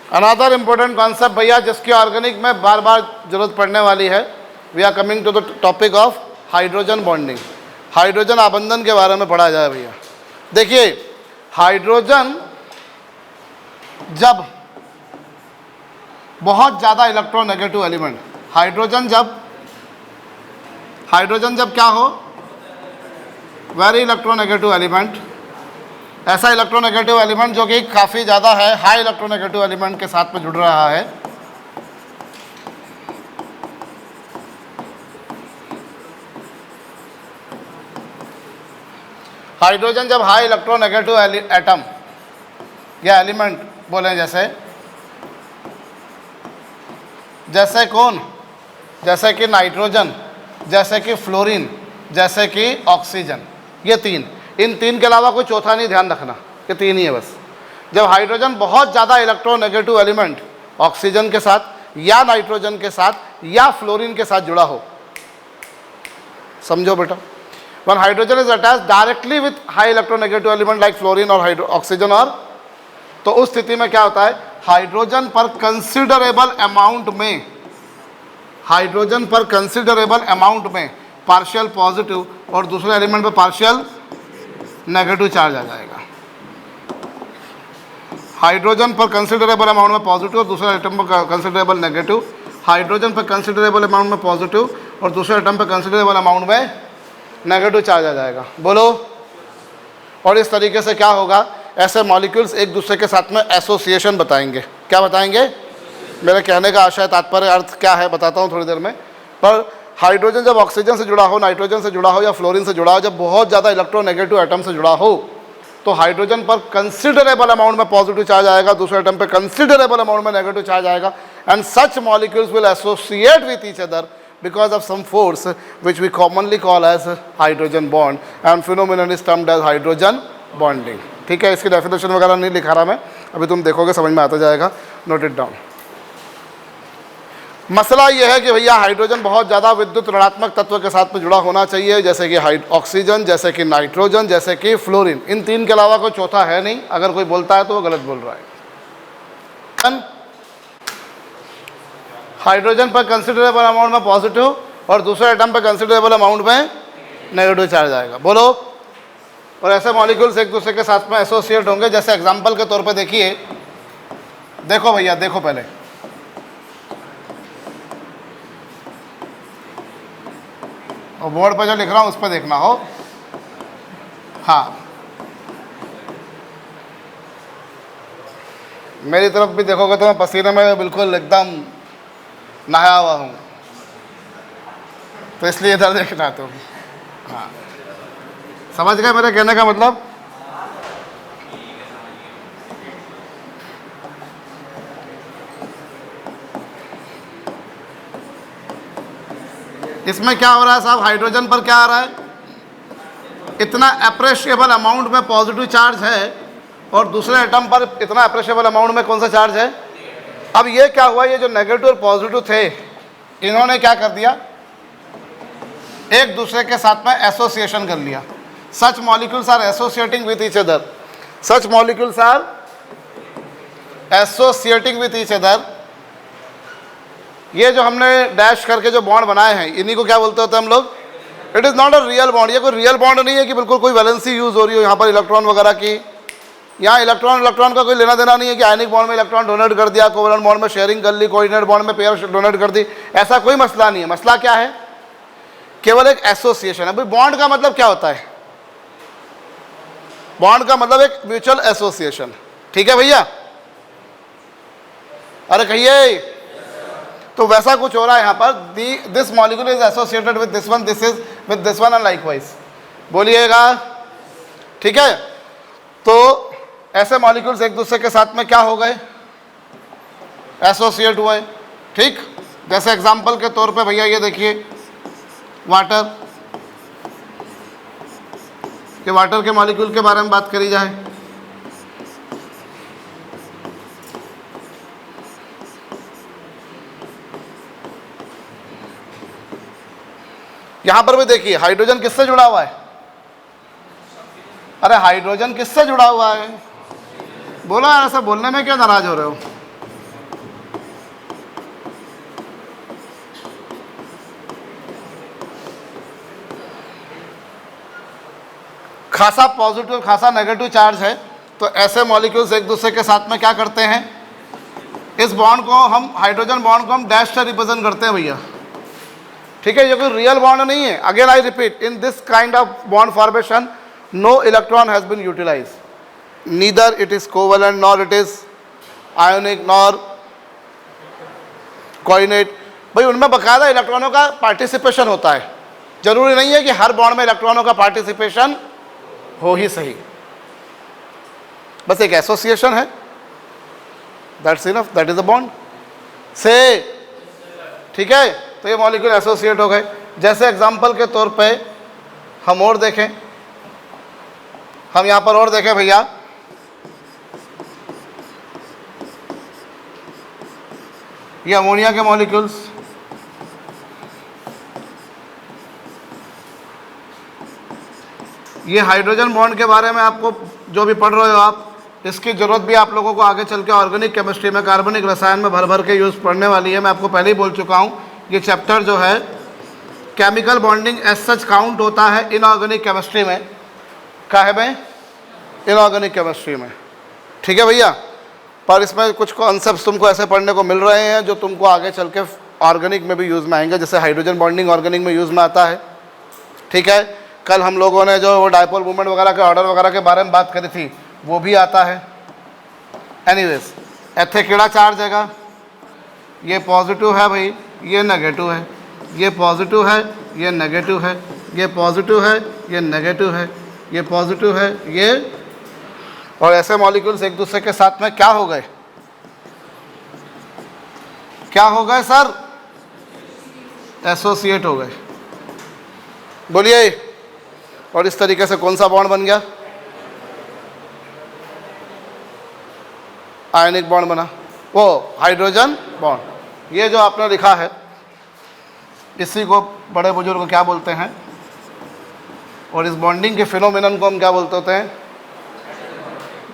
Another important concept भैया जिसकी organic में बार बार जरूरत पड़ने वाली है, we are coming to the topic of hydrogen bonding. Hydrogen आबंधन के बारे में पढ़ा जाए भैया। देखिए, हाइड्रोजन जब बहुत ज़्यादा इलेक्ट्रोनेगेटिव एलिमेंट, हाइड्रोजन जब क्या हो, वेरी इलेक्ट्रोनेगेटिव एलिमेंट, ऐसा इलेक्ट्रोनेगेटिव एलिमेंट जो कि काफ़ी ज़्यादा है, हाई इलेक्ट्रोनेगेटिव एलिमेंट के साथ में जुड़ रहा है, हाइड्रोजन जब हाई इलेक्ट्रोनेगेटिव एटम या एलिमेंट बोले, जैसे कौन, जैसे कि नाइट्रोजन, जैसे कि फ्लोरीन, जैसे कि ऑक्सीजन, ये तीन, इन तीन के अलावा कोई चौथा नहीं, ध्यान रखना, ये तीन ही है बस। जब हाइड्रोजन बहुत ज़्यादा इलेक्ट्रोनेगेटिव एलिमेंट ऑक्सीजन के साथ या नाइट्रोजन के साथ या फ्लोरीन के साथ जुड़ा हो, समझो बेटा, when hydrogen is attached directly with high electronegative element like fluorine और ऑक्सीजन, और तो उस स्थिति में क्या होता है, हाइड्रोजन पर कंसिडरेबल अमाउंट में, हाइड्रोजन पर कंसिडरेबल अमाउंट में पार्शियल पॉजिटिव और दूसरे एलिमेंट पर पार्शियल नेगेटिव चार्ज आ जाएगा। हाइड्रोजन पर कंसिडरेबल अमाउंट में पॉजिटिव और दूसरे एटम पर कंसिडरेबल नेगेटिव, हाइड्रोजन पर कंसिडरेबल अमाउंट में पॉजिटिव और दूसरे एटम पर कंसिडरेबल अमाउंट में नेगेटिव चार्ज आ जाएगा। बोलो। और इस तरीके से क्या होगा, ऐसे मॉलिक्यूल्स एक दूसरे के साथ में एसोसिएशन बताएंगे। क्या बताएंगे, मेरे कहने का आशय तात्पर्य अर्थ क्या है बताता हूँ थोड़ी देर में। पर हाइड्रोजन जब ऑक्सीजन से जुड़ा हो, नाइट्रोजन से जुड़ा हो या फ्लोरीन से जुड़ा हो, जब बहुत ज़्यादा इलेक्ट्रोनेगेटिव एटम से जुड़ा हो, तो हाइड्रोजन पर कंसिडरेबल अमाउंट में पॉजिटिव चार्ज आएगा, दूसरे एटम पर कंसिडरेबल अमाउंट में नेगेटिव चार्ज आएगा, and such molecules will associate with each other because of some force which we commonly call as hydrogen bond, and phenomenon is termed as hydrogen bonding। ठीक है, इसकी definition वगैरह नहीं लिखा रहा मैं, अभी तुम देखोगे समझ में आता जाएगा, नोट इट डाउन। मसला यह है कि भैया हाइड्रोजन बहुत ज़्यादा विद्युत ऋणात्मक तत्व के साथ में जुड़ा होना चाहिए, जैसे कि ऑक्सीजन, जैसे कि नाइट्रोजन, जैसे कि फ्लोरीन। इन तीन के अलावा कोई चौथा है नहीं। अगर कोई बोलता है तो वो गलत बोल रहा है। हाइड्रोजन पर कंसिडरेबल अमाउंट में पॉजिटिव और दूसरे एटम पर कंसिडरेबल अमाउंट में नेगेटिव चार्ज आएगा। बोलो। और ऐसे मॉलिक्यूल्स एक दूसरे के साथ में एसोसिएट होंगे। जैसे एग्जांपल के तौर पे देखिए, देखो भैया, देखो पहले, और बोर्ड पर जो लिख रहा हूँ उस पर देखना हो। हाँ, मेरी तरफ भी देखोगे तो मैं पसीने में बिल्कुल एकदम नहाया हुआ हूँ, तो इसलिए इधर देखना तुम। हाँ, समझ गए मेरे कहने का मतलब। इसमें क्या हो रहा है साहब, हाइड्रोजन पर क्या आ रहा है, इतना अप्रेशिएबल अमाउंट में पॉजिटिव चार्ज है और दूसरे एटम पर इतना अप्रेशिएबल अमाउंट में कौन सा चार्ज है। अब ये क्या हुआ, ये जो नेगेटिव और पॉजिटिव थे, इन्होंने क्या कर दिया, एक दूसरे के साथ में एसोसिएशन कर लिया। Such molecules are associating with each other, such molecules are associating with each other. ये जो हमने डैश करके जो बॉन्ड बनाए हैं, इन्हीं को क्या बोलते होते हैं हम लोग, it is not a real bond. ये कोई रियल बॉन्ड नहीं है कि बिल्कुल कोई वैलेंसी यूज़ हो रही हो यहाँ पर इलेक्ट्रॉन वगैरह की। यहाँ इलेक्ट्रॉन का कोई लेना देना नहीं है कि आयनिक बॉन्ड में इलेक्ट्रॉन डोनेट कर दिया, कोवलेंट बॉन्ड में शेयरिंग कर ली, कोऑर्डिनेट बॉन्ड में पेयर डोनेट कर दी, ऐसा कोई मसला नहीं है। मसला क्या है, केवल एक एसोसिएशन। अभी बॉन्ड का मतलब क्या होता है, बॉन्ड का मतलब एक म्यूचुअल एसोसिएशन। ठीक है भैया, अरे कहिए। तो वैसा कुछ हो रहा है यहाँ पर, this molecule is associated with this one, this is with this one and likewise. बोलिएगा, ठीक है। तो ऐसे मॉलिक्यूल्स एक दूसरे के साथ में क्या हो गए, एसोसिएट हुए। ठीक, जैसे एग्जांपल के तौर पे भैया ये देखिए, वाटर के, वाटर के मॉलिक्यूल के बारे में बात करी जाए। यहां पर भी देखिए, हाइड्रोजन किससे जुड़ा हुआ है, अरे हाइड्रोजन किससे जुड़ा हुआ है, बोलो यार, ऐसा बोलने में क्या नाराज हो रहे हो। खासा पॉजिटिव खासा नेगेटिव चार्ज है, तो ऐसे मॉलिक्यूल्स एक दूसरे के साथ में क्या करते हैं, इस बॉन्ड को हम हाइड्रोजन बॉन्ड को हम डैश से रिप्रेजेंट करते हैं भैया, ठीक है। ये कोई रियल बॉन्ड नहीं है। Again I repeat, in this kind of bond formation no electron has been utilise, neither it is covalent nor it is ionic nor coordinate. भाई उनमें बकायदा इलेक्ट्रॉनों का पार्टिसिपेशन होता है, जरूरी नहीं है कि हर बॉन्ड में इलेक्ट्रॉनों का पार्टिसिपेशन हो ही सही, बस एक एसोसिएशन है, that's enough, that is a bond से, ठीक है। तो ये मॉलिक्यूल एसोसिएट हो गए। जैसे एग्जांपल के तौर पे हम और देखें, हम यहां पर और देखें भैया, ये अमोनिया के मॉलिक्यूल्स, ये हाइड्रोजन बॉन्ड के बारे में आपको जो भी पढ़ रहे हो आप, इसकी ज़रूरत भी आप लोगों को आगे चल के ऑर्गेनिक केमिस्ट्री में कार्बनिक रसायन में भर भर के यूज़ पढ़ने वाली है। मैं आपको पहले ही बोल चुका हूँ, ये चैप्टर जो है chemical bonding as such count होता है इनऑर्गेनिक केमिस्ट्री में, काहे में, इनऑर्गेनिक केमिस्ट्री में, ठीक है भैया। पर इसमें कुछ कॉन्सेप्ट्स तुमको ऐसे पढ़ने को मिल रहे हैं जो तुमको आगे चल के ऑर्गेनिक में भी यूज़ में आएंगे, जैसे हाइड्रोजन बॉन्डिंग ऑर्गेनिक में यूज़ में आता है, ठीक है। कल हम लोगों ने जो वो डायपोल मूवमेंट वगैरह के ऑर्डर वगैरह के बारे में बात करी थी, वो भी आता है। एनीवेज, ऐथे केड़ा चार्ज हैगा, ये पॉजिटिव है भाई, ये नेगेटिव है, ये पॉजिटिव है, ये नेगेटिव है, ये पॉजिटिव है, ये नेगेटिव है, ये पॉजिटिव है, ये, और ऐसे मॉलिक्यूल्स एक दूसरे के साथ में क्या हो गए, क्या हो गए सर, एसोसिएट हो गए। बोलिए, और इस तरीके से कौन सा बॉन्ड बन गया, आयनिक बॉन्ड बना, वो हाइड्रोजन बॉन्ड। ये जो आपने लिखा है, इसी को बड़े बुजुर्ग क्या बोलते हैं, और इस बॉन्डिंग के फिनोमिनन को हम क्या बोलते होते हैं,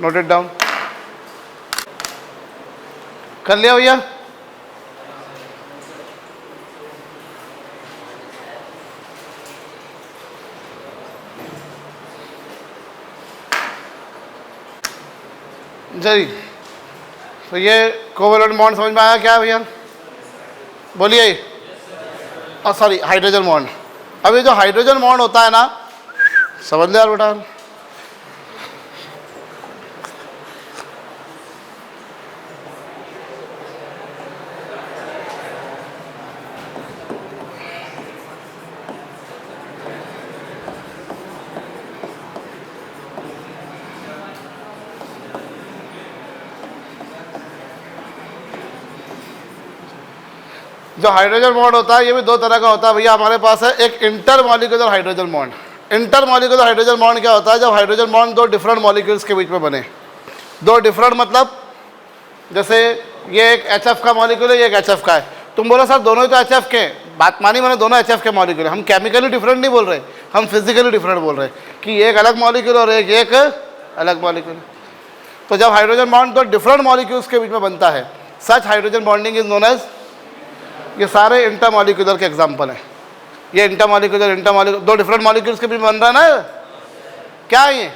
नोट इट डाउन, कर लिया भैया। जी, तो ये कोवेलेंट बॉन्ड समझ में आया क्या भैया, बोलिए। और सॉरी, हाइड्रोजन बॉन्ड, अब ये जो हाइड्रोजन बॉन्ड होता है ना, समझ लिया बेटा, जो हाइड्रोजन बॉन्ड होता है ये भी दो तरह का होता है भैया हमारे पास है। एक inter molecular hydrogen bond. Inter molecular hydrogen bond क्या होता है, जब हाइड्रोजन बॉन्ड दो डिफरेंट मॉलिक्यूल्स के बीच में बने। दो डिफरेंट मतलब जैसे ये एक HF का मॉलिक्यूल है, ये एक HF का है। तुम बोलो सर दोनों ही तो HF के, बात मानी मैंने, दोनों HF के मॉलिक्यूल है। हम केमिकली डिफरेंट नहीं बोल रहे, हम फिजिकली डिफरेंट बोल रहे हैं कि एक अलग मॉलिक्यूल और एक अलग मॉलिक्यूल। तो जब हाइड्रोजन बॉन्ड दो डिफरेंट मॉलिक्यूल्स के बीच में बनता है, such hydrogen bonding is known as, ये सारे इंटरमॉलिक्यूलर के एग्जांपल हैं। ये इंटरमॉलिक्यूलर दो डिफरेंट मॉलिक्यूल्स के बीच बन रहा है ना, क्या है ये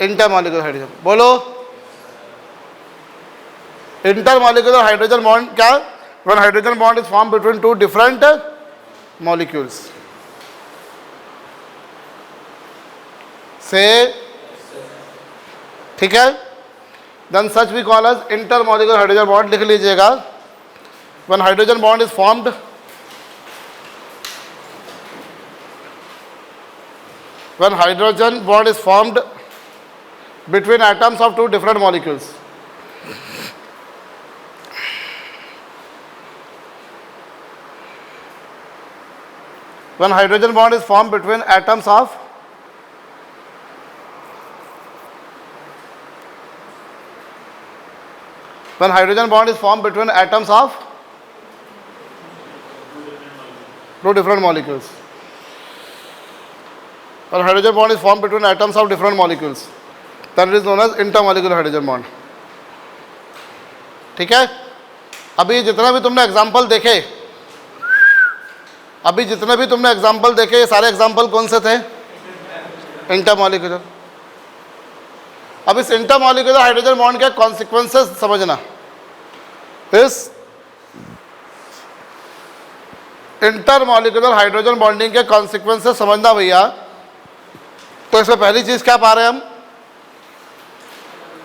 इंटरमॉलिक्यूलर हाइड्रोजन। बोलो, इंटरमॉलिक्यूलर हाइड्रोजन बॉन्ड क्या, when hydrogen bond is form between two different molecules से, ठीक है, then such we call as intermolecular hydrogen bond. लिख लीजिएगा, when hydrogen bond is formed between atoms of two different molecules, when hydrogen bond is formed between atoms of two different molecules. When hydrogen bond is formed between atoms of different molecules, then it is known as intermolecular hydrogen bond. ठीक है। अभी जितना भी तुमने example देखे, ये सारे example कौन से थे, इंटरमॉलिक्यूलर। अब इस इंटरमॉलिक्यूलर हाइड्रोजन बॉन्ड के कॉन्सिक्वेंसेस समझना। इस इंटरमॉलिक्यूलर हाइड्रोजन बॉन्डिंग के कॉन्सिक्वेंसेस समझना भैया। तो इसमें पहली चीज क्या पा रहे हैं हम,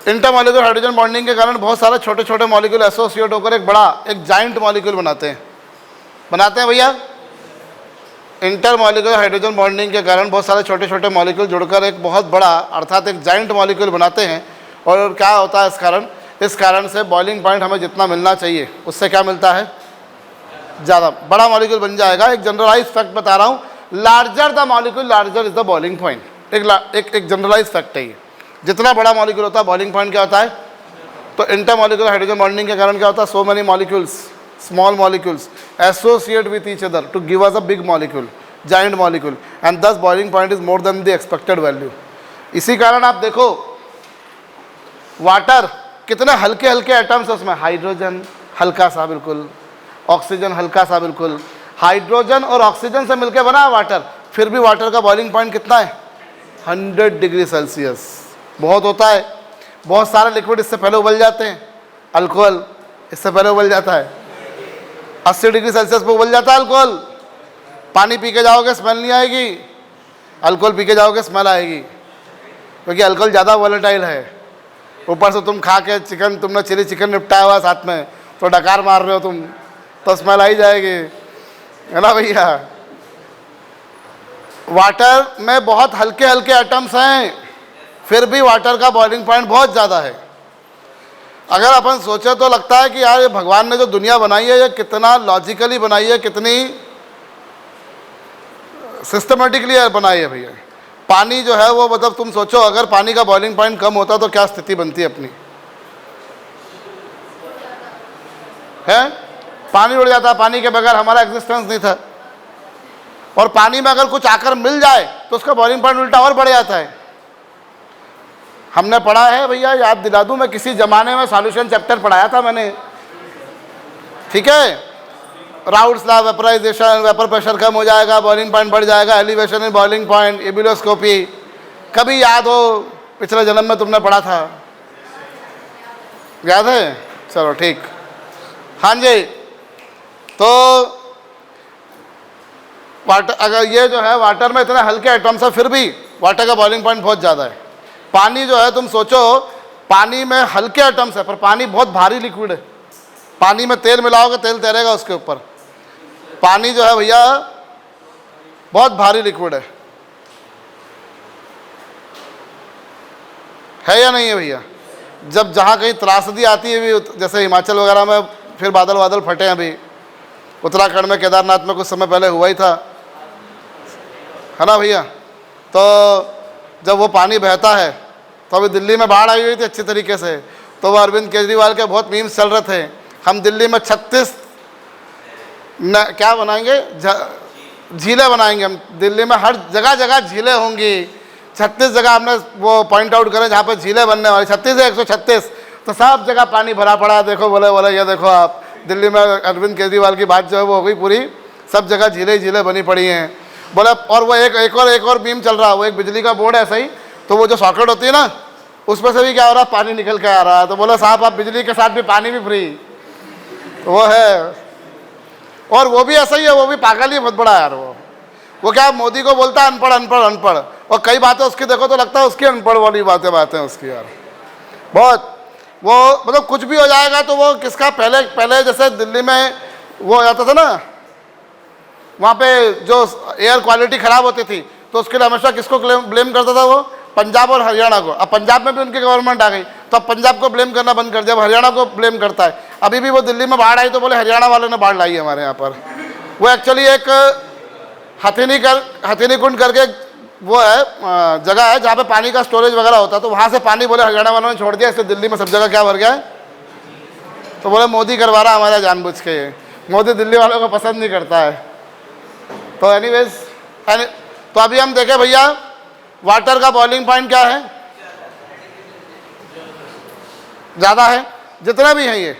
इंटरमॉलिक्यूलर हाइड्रोजन बॉन्डिंग के कारण बहुत सारे छोटे छोटे मॉलिक्यूल एसोसिएट होकर एक बड़ा, एक जाइंट मॉलिक्यूल बनाते हैं भैया। इंटरमॉलिक्यूलर हाइड्रोजन बॉन्डिंग के कारण बहुत सारे छोटे छोटे मॉलिक्यूल जुड़कर एक बहुत बड़ा अर्थात एक जाइंट मॉलिक्यूल बनाते हैं। और क्या होता है इस कारण से बॉइलिंग पॉइंट हमें जितना मिलना चाहिए उससे क्या मिलता है, ज़्यादा बड़ा मॉलिक्यूल बन जाएगा। एक जनरलाइज फैक्ट बता रहा हूँ, larger the molecule larger is the boiling point. एक जनरलाइज फैक्ट है ये। जितना बड़ा मॉलिक्यूल होता है बॉइलिंग पॉइंट क्या होता है। तो इंटरमॉलिक्यूलर हाइड्रोजन बॉन्डिंग के कारण क्या होता है, so many molecules, small molecules associate with each other to give us a big molecule, giant molecule, and this boiling point is more than the expected value. इसी कारण आप देखो वाटर कितने हल्के हल्के एटम्स है उसमें, हाइड्रोजन हल्का सा बिल्कुल, ऑक्सीजन हल्का सा बिल्कुल, हाइड्रोजन और ऑक्सीजन से मिलकर बना वाटर, फिर भी वाटर का बॉइलिंग पॉइंट कितना है 100 डिग्री सेल्सियस। बहुत होता है, बहुत सारे लिक्विड इससे पहले उबल जाते हैं। अल्कोहल इससे पहले उबल जाता है, 80 डिग्री सेल्सियस पर उबल जाता है अल्कोहल। पानी पी के जाओगे स्मेल नहीं आएगी, अल्कोहल पी के जाओगे स्मेल आएगी, क्योंकि अल्कोहल ज़्यादा वोलेटाइल है। ऊपर से तुम खा के चिकन, तुमने चिली चिकन निपटाया हुआ साथ में, तो डकार मार रहे हो तुम, तो स्मेल आई जाएगी, है ना भैया। वाटर में बहुत हल्के हल्के एटम्स हैं, फिर भी वाटर का बॉइलिंग पॉइंट बहुत ज़्यादा है। अगर अपन सोचे तो लगता है कि यार ये भगवान ने जो दुनिया बनाई है ये कितना लॉजिकली बनाई है, कितनी सिस्टमेटिकली बनाई है भैया। पानी जो है वो मतलब तुम सोचो अगर पानी का बॉइलिंग पॉइंट कम होता तो क्या स्थिति बनती है अपनी, है। पानी उड़ जाता, पानी के बगैर हमारा एग्जिस्टेंस नहीं था। और पानी में अगर कुछ आकर मिल जाए तो उसका बॉइलिंग पॉइंट उल्टा और बढ़ जाता है। हमने पढ़ा है भैया, याद दिला दूं, मैं किसी जमाने में सॉल्यूशन चैप्टर पढ़ाया था मैंने, ठीक है। Raoult's law, vaporization, vapour pressure कम हो जाएगा, बॉइलिंग पॉइंट बढ़ जाएगा, elevation in boiling point, ebullioscopy, कभी याद हो पिछले जन्म में तुमने पढ़ा था, याद है। चलो ठीक, हाँ जी। तो वाटर, अगर ये जो है वाटर में इतने हल्के एटम्स है फिर भी वाटर का बॉइलिंग पॉइंट बहुत ज़्यादा है। पानी जो है तुम सोचो, पानी में हल्के एटम्स है पर पानी बहुत भारी लिक्विड है। पानी में तेल मिलाओगे तेल तैरेगा उसके ऊपर। पानी जो है भैया बहुत भारी लिक्विड है या नहीं है भैया। जब जहाँ कहीं त्रासदी आती है भी, जैसे हिमाचल वगैरह में फिर बादल बादल फटे हैं अभी, उत्तराखंड में केदारनाथ में कुछ समय पहले हुआ ही था, है ना भैया। तो जब वो पानी बहता है तो अभी दिल्ली में बाढ़ आई हुई थी अच्छी तरीके से, तो वो अरविंद केजरीवाल के बहुत मीम्स चल रहे थे, हम दिल्ली में 36 क्या बनाएंगे, झीलें बनाएंगे हम दिल्ली में, हर जगह जगह झीलें होंगी। 36 जगह हमने वो पॉइंट आउट करें जहाँ पर झीलें बनने वाली, 36 है 136, तो सब जगह पानी भरा पड़ा है। देखो बोले ये देखो आप दिल्ली में अरविंद केजरीवाल की बात जो है वो हो गई पूरी, सब जगह झीलें बनी पड़ी हैं बोला। और वो एक और बीम चल रहा है, वो एक बिजली का बोर्ड है ऐसा ही, तो वो जो सॉकेट होती है ना उसमें से भी क्या हो रहा है, पानी निकल के आ रहा है। तो बोला साहब आप बिजली के साथ भी पानी भी फ्री, वो है। और वो भी ऐसा ही है, वो भी पागल ही बहुत बड़ा यार। वो क्या मोदी को बोलता है अनपढ़ अनपढ़ अनपढ़, और कई बातें उसकी देखो तो लगता है उसकी अनपढ़ वाली बातें उसकी यार बहुत। वो मतलब कुछ भी हो जाएगा तो वो किसका, पहले जैसे दिल्ली में वो हो जाता था ना, वहाँ पे जो एयर क्वालिटी ख़राब होती थी तो उसके लिए हमेशा किसको ब्लेम करता था वो, पंजाब और हरियाणा को। अब पंजाब में भी उनकी गवर्नमेंट आ गई तो अब पंजाब को ब्लेम करना बंद कर दिया, अब हरियाणा को ब्लेम करता है। अभी भी वो दिल्ली में बाढ़ आई तो बोले हरियाणा वालों ने बाढ़ लाई है हमारे यहाँ पर। वो एक्चुअली एक हथिनी कुंड करके वो है जगह है जहाँ पे पानी का स्टोरेज वगैरह होता है, तो वहाँ से पानी बोले हरियाणा वालों ने छोड़ दिया, इससे दिल्ली में सब जगह क्या भर गया है। तो बोले मोदी करवा रहा हमारा जानबूझ के, मोदी दिल्ली वालों को पसंद नहीं करता है। तो एनीवेज तो अभी हम देखें भैया वाटर का बॉइलिंग पॉइंट क्या है, ज़्यादा है। जितने भी हैं ये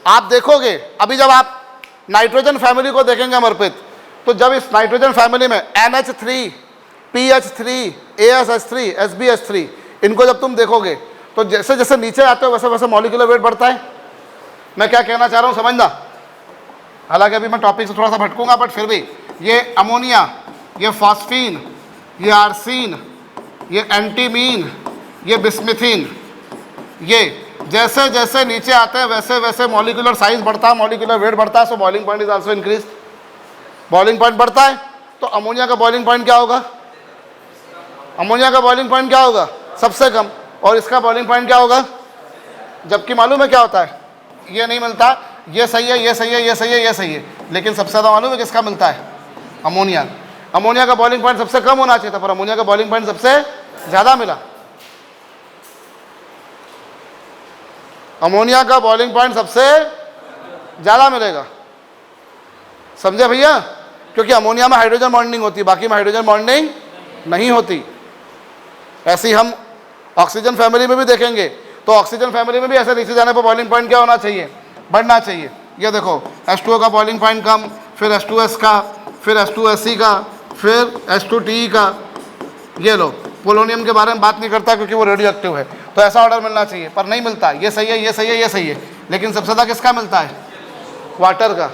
आप देखोगे, अभी जब आप नाइट्रोजन फैमिली को देखेंगे अमरप्रीत, तो जब इस नाइट्रोजन फैमिली में NH3, PH3, AsH3, SbH3, इनको जब तुम देखोगे तो जैसे जैसे नीचे आते हो वैसे वैसे मॉलिक्यूलर वेट बढ़ता है। मैं क्या कहना चाह रहा हूँ समझना, हालांकि अभी मैं टॉपिक से थोड़ा सा भटकूंगा, बट फिर भी ये अमोनिया, ये फॉस्फीन, ये आर्सीन, ये एंटीमीन, ये बिस्मिथीन, ये जैसे जैसे नीचे आते हैं वैसे वैसे मॉलिक्यूलर साइज बढ़ता है, मॉलिक्यूलर वेट बढ़ता है, सो boiling point is also increase. Boiling point बढ़ता है तो अमोनिया का बॉइलिंग पॉइंट क्या होगा? अमोनिया का बॉइलिंग पॉइंट क्या होगा? सबसे कम। और इसका बॉइलिंग पॉइंट क्या होगा? जबकि मालूम है क्या होता है, ये नहीं मिलता, ये सही है, ये सही है, ये सही है, ये सही है, लेकिन सबसे ज़्यादा मालूम है किसका मिलता है? अमोनिया। अमोनिया का बॉइलिंग पॉइंट सबसे कम होना चाहिए था, पर अमोनिया का बॉइलिंग पॉइंट सबसे ज़्यादा मिला। अमोनिया का बॉइलिंग पॉइंट सबसे ज़्यादा मिलेगा, समझे भैया? क्योंकि अमोनिया में हाइड्रोजन बॉन्डिंग होती है, बाकी में हाइड्रोजन बॉन्डिंग नहीं होती। ऐसे ही हम ऑक्सीजन फैमिली में भी देखेंगे, तो ऑक्सीजन फैमिली में भी ऐसे नीचे जाने पर बॉइलिंग पॉइंट क्या होना चाहिए? बढ़ना चाहिए। ये देखो H2O का बॉइलिंग पॉइंट कम, फिर H2S का, फिर H2SE का, फिर H2TE का। ये लो, पोलोनियम के बारे में बात नहीं करता क्योंकि वो रेडियो एक्टिव है, तो ऐसा ऑर्डर मिलना चाहिए, पर नहीं मिलता। ये सही है, ये सही है, ये सही है, लेकिन सबसे ज़्यादा किसका मिलता है? वाटर का।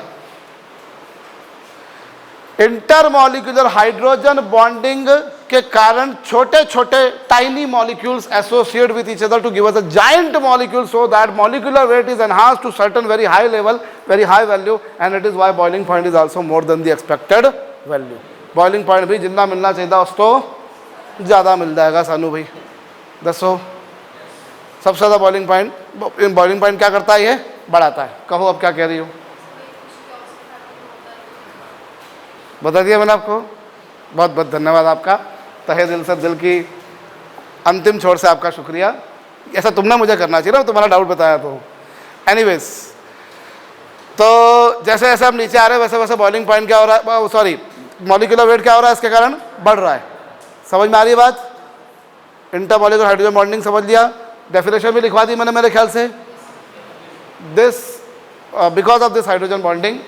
इंटरमॉलिक्यूलर हाइड्रोजन बॉन्डिंग के कारण छोटे छोटे tiny molecules associate with each other to give us a giant molecule, so that molecular weight is enhanced to certain very high level, very high value, and it is why boiling point is also more than the expected value. Boiling point भी जितना मिलना चाहिए था उसको ज़्यादा मिल जाएगा। सानू भाई दसो, सबसे ज़्यादा बॉइलिंग पॉइंट क्या करता है? ये बढ़ाता है। कहो अब क्या कह रही हो? बता दिया मैंने आपको। बहुत बहुत धन्यवाद आपका, तहे दिल से, दिल की अंतिम छोर से आपका शुक्रिया। ऐसा तुमने मुझे करना चाहिए ना, तुम्हारा डाउट बताया तो। एनीवेज, तो जैसे जैसे हम नीचे आ रहे हैं वैसे वैसे बॉइलिंग पॉइंट क्या हो रहा है, सॉरी मॉलिक्यूलर वेट क्या हो रहा है, इसके कारण बढ़ रहा है। समझ में आ रही है बात? इंटरमॉलिक्यूलर हाइड्रोजन बॉन्डिंग समझ लिया, डेफिनेशन भी लिखवा दी मैंने मेरे ख्याल से। This because of this hydrogen bonding,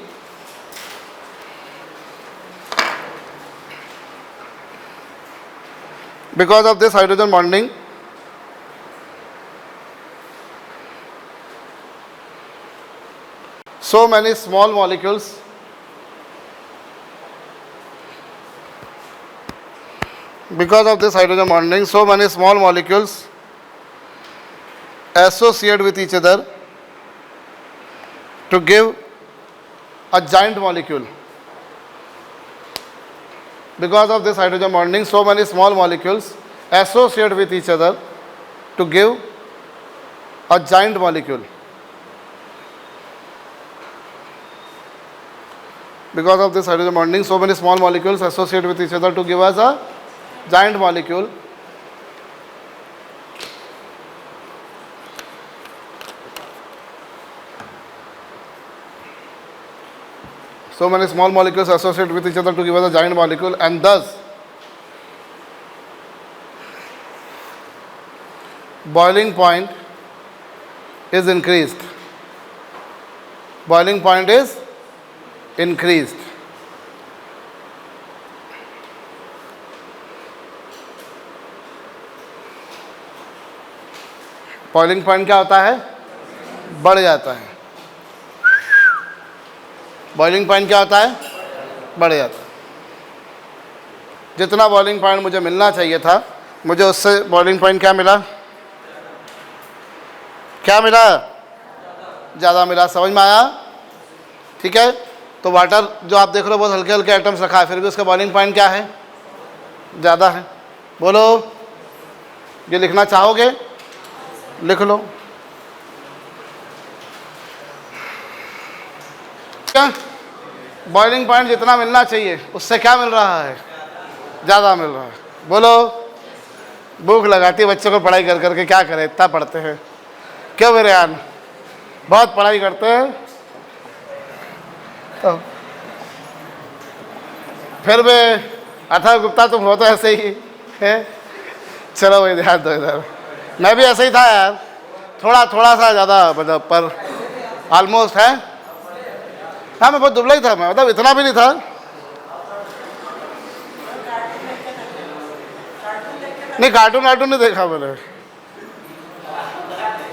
because of this hydrogen bonding, so many small molecules because of this hydrogen bonding, so many small molecules associate with each other to give a giant molecule. Because of this hydrogen bonding, so many small molecules associate with each other to give a giant molecule. Because of this hydrogen bonding, so many small molecules associate with each other to give us a giant molecule. So many small molecules associate with each other to give us a giant molecule, and thus boiling point is increased. Boiling point is increased. Boiling point क्या होता है? बढ़ जाता है। Boiling point क्या होता है? बढ़ जाता है। जितना बॉइलिंग पॉइंट मुझे मिलना चाहिए था, मुझे उससे बॉइलिंग पॉइंट क्या मिला? क्या मिला? ज़्यादा मिला। समझ में आया? ठीक है। तो वाटर जो आप देख रहे हो बहुत हल्के हल्के एटम्स रखा है, फिर भी उसका बॉइलिंग पॉइंट क्या है? ज़्यादा है। बोलो, ये लिखना चाहोगे? लिख लो। क्या बॉइलिंग पॉइंट जितना मिलना चाहिए उससे क्या मिल रहा है? ज़्यादा मिल रहा है। बोलो, भूख लगाती है बच्चों को पढ़ाई कर करके, क्या करें, इतना पढ़ते हैं। क्यों मेरे यार, बहुत पढ़ाई करते हैं तो फिर भी अथर्व गुप्ता तुम हो तो ऐसे ही है। चलो भाई ध्यान दो इधर। मैं भी ऐसे ही था यार, थोड़ा थोड़ा सा ज़्यादा, मतलब पर ऑलमोस्ट है। हाँ मैं बहुत दुबला ही था, मैं मतलब इतना भी नहीं था। नहीं कार्टून वार्टून नहीं देखा मैंने।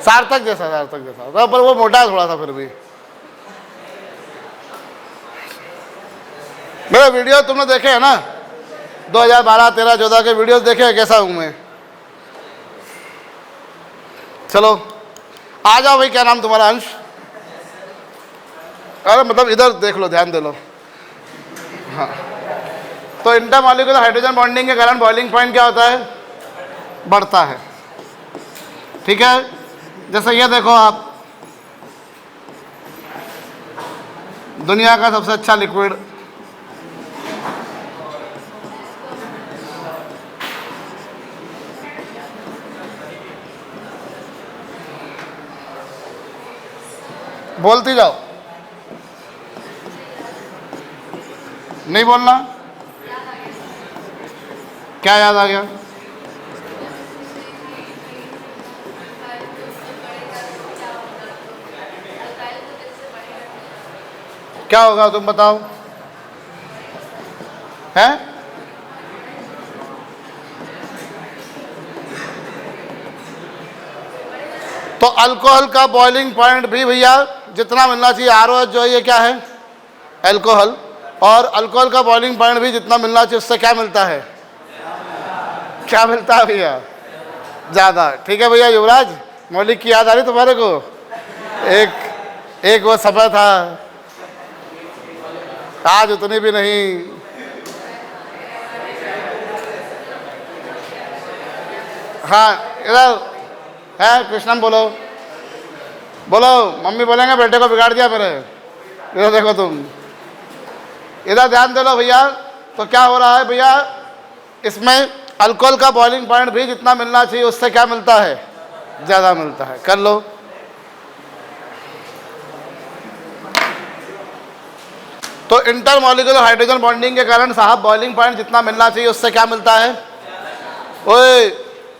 सार्थक जैसा था, पर वो मोटा है थोड़ा सा फिर भी। मेरे वीडियो तुमने देखे हैं ना, 2012, 13, 14 के वीडियोस देखे हैं कैसा हूं मैं। चलो आ जाओ भाई, क्या नाम तुम्हारा? अंश। अरे मतलब इधर देख लो, ध्यान दे लो। हाँ, तो इंटरमॉलिक्यूलर हाइड्रोजन बॉन्डिंग के कारण बॉइलिंग पॉइंट क्या होता है? बढ़ता है। ठीक है, जैसे ये देखो आप, दुनिया का सबसे अच्छा लिक्विड, बोलती जाओ, नहीं बोलना। क्या याद आ गया? क्या होगा तुम बताओ? है तो अल्कोहल का बॉइलिंग पॉइंट भी भैया जितना मिलना चाहिए, आरओएच जो है ये क्या है? अल्कोहल। और अल्कोहल का बॉइलिंग पॉइंट भी जितना मिलना चाहिए उससे क्या मिलता है? क्या मिलता है भैया? ज़्यादा। ठीक है भैया। युवराज, मौलिक की याद आ रही तुम्हारे को? एक वो समय था, आज उतनी भी नहीं। हाँ इधर है कृष्णन, बोलो बोलो। मम्मी बोलेंगे बेटे को बिगाड़ दिया मेरे। इधर देखो तुम, इधर ध्यान दे लो भैया। तो क्या हो रहा है भैया, इसमें अल्कोहल का बॉइलिंग पॉइंट भी जितना मिलना चाहिए उससे क्या मिलता है? ज़्यादा मिलता है। कर लो। तो इंटरमॉलिक्यूलर हाइड्रोजन बॉन्डिंग के कारण साहब बॉइलिंग पॉइंट जितना मिलना चाहिए उससे क्या मिलता है? ओए,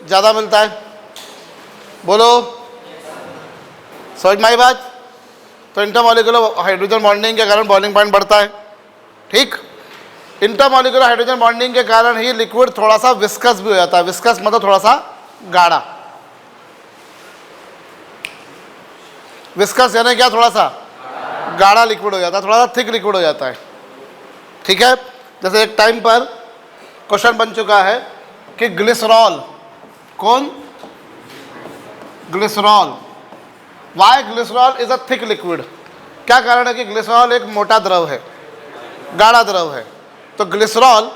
ज़्यादा मिलता है। बोलो, समझ में आई बात? तो इंटरमॉलिक्यूलर हाइड्रोजन बॉन्डिंग के कारण बॉइलिंग पॉइंट बढ़ता है। ठीक, इंटरमॉलिक्यूलर हाइड्रोजन बॉन्डिंग के कारण ही लिक्विड थोड़ा सा विस्कस भी हो जाता है। विस्कस मतलब थोड़ा सा गाढ़ा। विस्कस यानी क्या? थोड़ा सा गाढ़ा लिक्विड हो जाता है, थोड़ा सा थिक लिक्विड हो जाता है। ठीक है, जैसे एक टाइम पर क्वेश्चन बन चुका है कि ग्लिसरॉल, कौन? Glycerol. Why glycerol is a thick liquid? क्या कारण है कि ग्लिसरॉल एक मोटा द्रव है, गाढ़ा द्रव है। तो ग्लिसरॉल,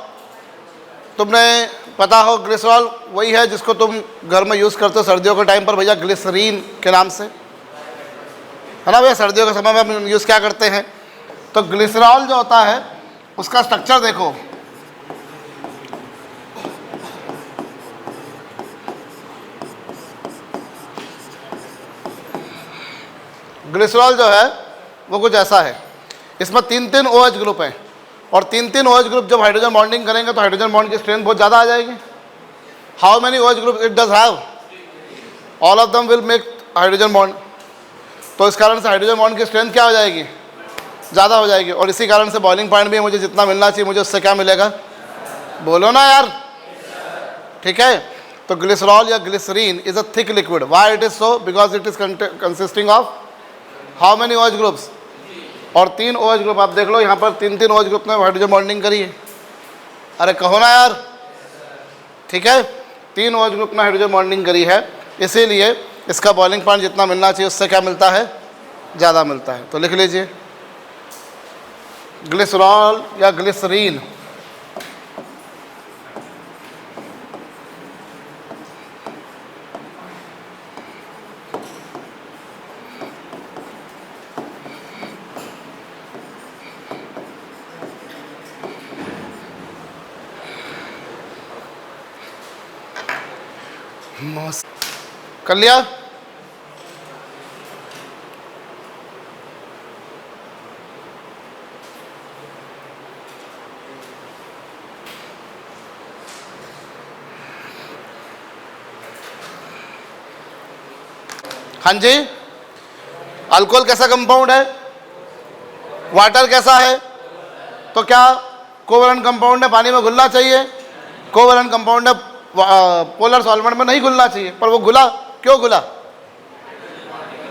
तुमने पता हो ग्लिसरॉल वही है जिसको तुम घर में यूज़ करते हो सर्दियों के टाइम पर भैया, ग्लिसरीन के नाम से, है ना भैया? सर्दियों के समय में हम यूज़ क्या करते हैं? तो ग्लिसरॉल जो होता है उसका स्ट्रक्चर देखो, ग्लिसरॉल जो है वो कुछ ऐसा है। इसमें 3 OH ग्रुप हैं, और 3 OH ग्रुप जब हाइड्रोजन बॉन्डिंग करेंगे तो हाइड्रोजन बॉन्ड की स्ट्रेंथ बहुत ज़्यादा आ जाएगी। How many OH group it does have? All of them will make hydrogen bond. तो इस कारण से हाइड्रोजन बॉन्ड की स्ट्रेंथ क्या हो जाएगी? ज़्यादा हो जाएगी। और इसी कारण से बॉइलिंग पॉइंट भी मुझे जितना मिलना चाहिए मुझे उससे क्या मिलेगा? बोलो ना यार। ठीक है, तो ग्लिसरॉल या glycerine is a thick liquid. Why it is so? Because it is consisting of how many OH groups? और 3 OH ग्रुप। आप देख लो यहाँ पर 3 OH ग्रुप ने हाइड्रोजन बॉन्डिंग करी है। अरे कहो ना यार। ठीक है, 3 OH ग्रुप ने हाइड्रोजन बॉन्डिंग करी है, इसीलिए इसका बॉइलिंग पॉइंट जितना मिलना चाहिए उससे क्या मिलता है? ज़्यादा मिलता है। तो लिख लीजिए ग्लिसरॉल या ग्लिसरीन। कर लिया? हाँ जी। अल्कोहल कैसा कंपाउंड है? वाटर कैसा है? तो क्या कोवलेंट कंपाउंड है, पानी में घुलना चाहिए। कोवलेंट कंपाउंड है, पोलर सॉल्वेंट में नहीं घुलना चाहिए, पर वो घुला। क्यों घुला?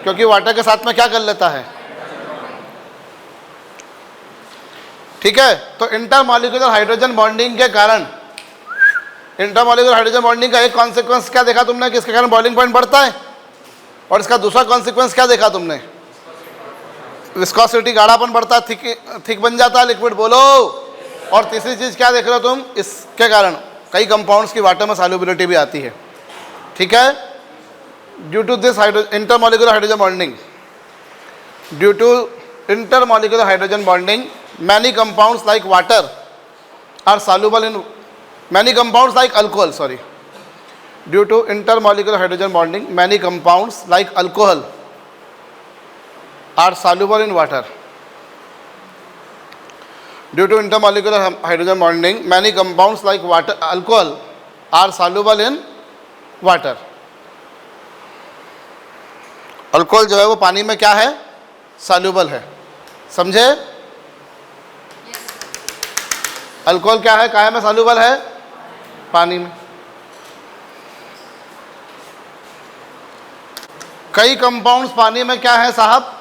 क्योंकि वाटर के साथ में क्या कर लेता है। ठीक है, तो इंटरमॉलिक्यूलर हाइड्रोजन बॉन्डिंग के कारण, इंटरमॉलिक्यूलर हाइड्रोजन बॉन्डिंग का एक कॉन्सिक्वेंस क्या देखा तुमने कि इसके कारण बॉइलिंग पॉइंट बढ़ता है, और इसका दूसरा कॉन्सिक्वेंस क्या देखा तुमने? विस्कोसिटी, गाढ़ापन बढ़ता है, थिक बन जाता है लिक्विड। बोलो। और तीसरी चीज क्या देख रहे हो तुम? इसके कारण कई कंपाउंड्स की वाटर में सॉल्युबिलिटी भी आती है। ठीक है, due to this intermolecular hydrogen bonding, due to intermolecular hydrogen bonding many compounds like water are soluble in many compounds like alcohol, sorry, due to intermolecular hydrogen bonding many compounds like alcohol are soluble in water. Due to intermolecular hydrogen bonding many compounds like water alcohol are soluble in water. Alcohol जो है वो पानी में क्या है? Soluble है। समझे? Alcohol क्या है? काहे में सॉल्युबल है? पानी में। कई कंपाउंड्स पानी में क्या है साहब?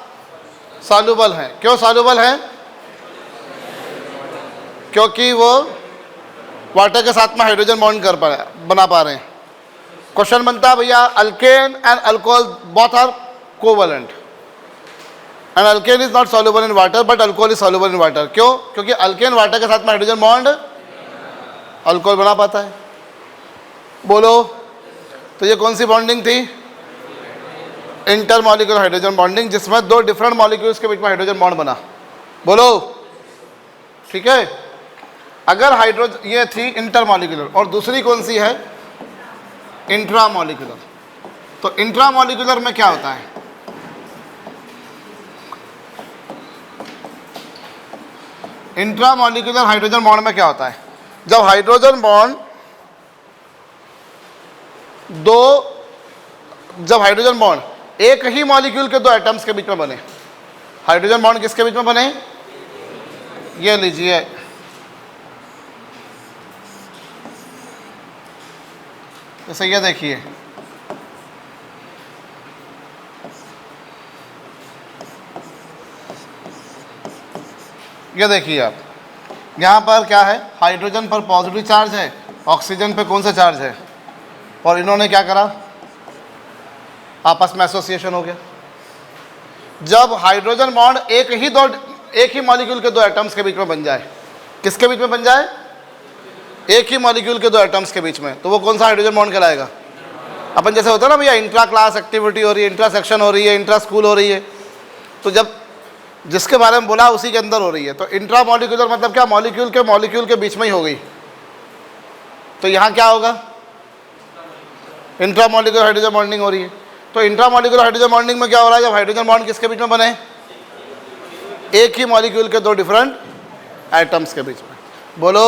सॉल्युबल हैं। क्यों सॉल्युबल हैं? क्योंकि वो वाटर के साथ में हाइड्रोजन बॉन्ड बना पा रहे हैं। क्वेश्चन बनता है भैया, alkane and alcohol both are covalent and alkane is not soluble in water but alcohol is soluble in water. क्यों? क्योंकि अल्केन वाटर के साथ में हाइड्रोजन बॉन्ड अल्कोहल बना पाता है। बोलो। तो ये कौन सी बॉन्डिंग थी? इंटरमॉलिक्यूलर हाइड्रोजन बॉन्डिंग, जिसमें दो डिफरेंट मॉलिक्यूल्स के बीच में हाइड्रोजन बॉन्ड बना। बोलो। ठीक है, अगर हाइड्रोजन, ये थी इंटरमॉलिक्यूलर, और दूसरी कौन सी है? इंट्रामॉलिक्यूलर। तो इंट्रामॉलिक्यूलर में क्या होता है? इंट्रामॉलिक्यूलर हाइड्रोजन बॉन्ड में क्या होता है? जब हाइड्रोजन बॉन्ड जब हाइड्रोजन बॉन्ड एक ही मॉलिक्यूल के दो एटम्स के बीच में बने। हाइड्रोजन बॉन्ड किसके बीच में बने? ये लीजिए, जैसे ये देखिए, ये देखिए आप, यहाँ पर क्या है? हाइड्रोजन पर पॉजिटिव चार्ज है, ऑक्सीजन पे कौन सा चार्ज है? और इन्होंने क्या करा? आपस में एसोसिएशन हो गया। जब हाइड्रोजन बॉन्ड एक ही मॉलिक्यूल के दो एटम्स के बीच में बन जाए, किसके बीच में बन जाए? एक ही मॉलिक्यूल के दो एटम्स के बीच में, तो वो कौन सा हाइड्रोजन बॉन्ड कहलाएगा? अपन जैसे होता है ना भैया, इंट्रा क्लास एक्टिविटी हो रही है, इंट्रा सेक्शन हो रही है, इंट्रा स्कूल हो रही है, तो जब जिसके बारे में बोला उसी के अंदर हो रही है। तो इंट्रा मॉलिक्यूलर मतलब क्या? मॉलिक्यूल के बीच में ही हो गई। तो यहाँ क्या होगा? इंट्रा मॉलिक्यूलर हाइड्रोजन बॉन्डिंग हो रही है। तो इंट्रा मॉलिक्यूलर हाइड्रोजन बॉन्डिंग में क्या हो रहा है? जब हाइड्रोजन बॉन्ड किसके बीच में बने? एक ही मॉलिक्यूल के दो डिफरेंट एटम्स के बीच में। बोलो।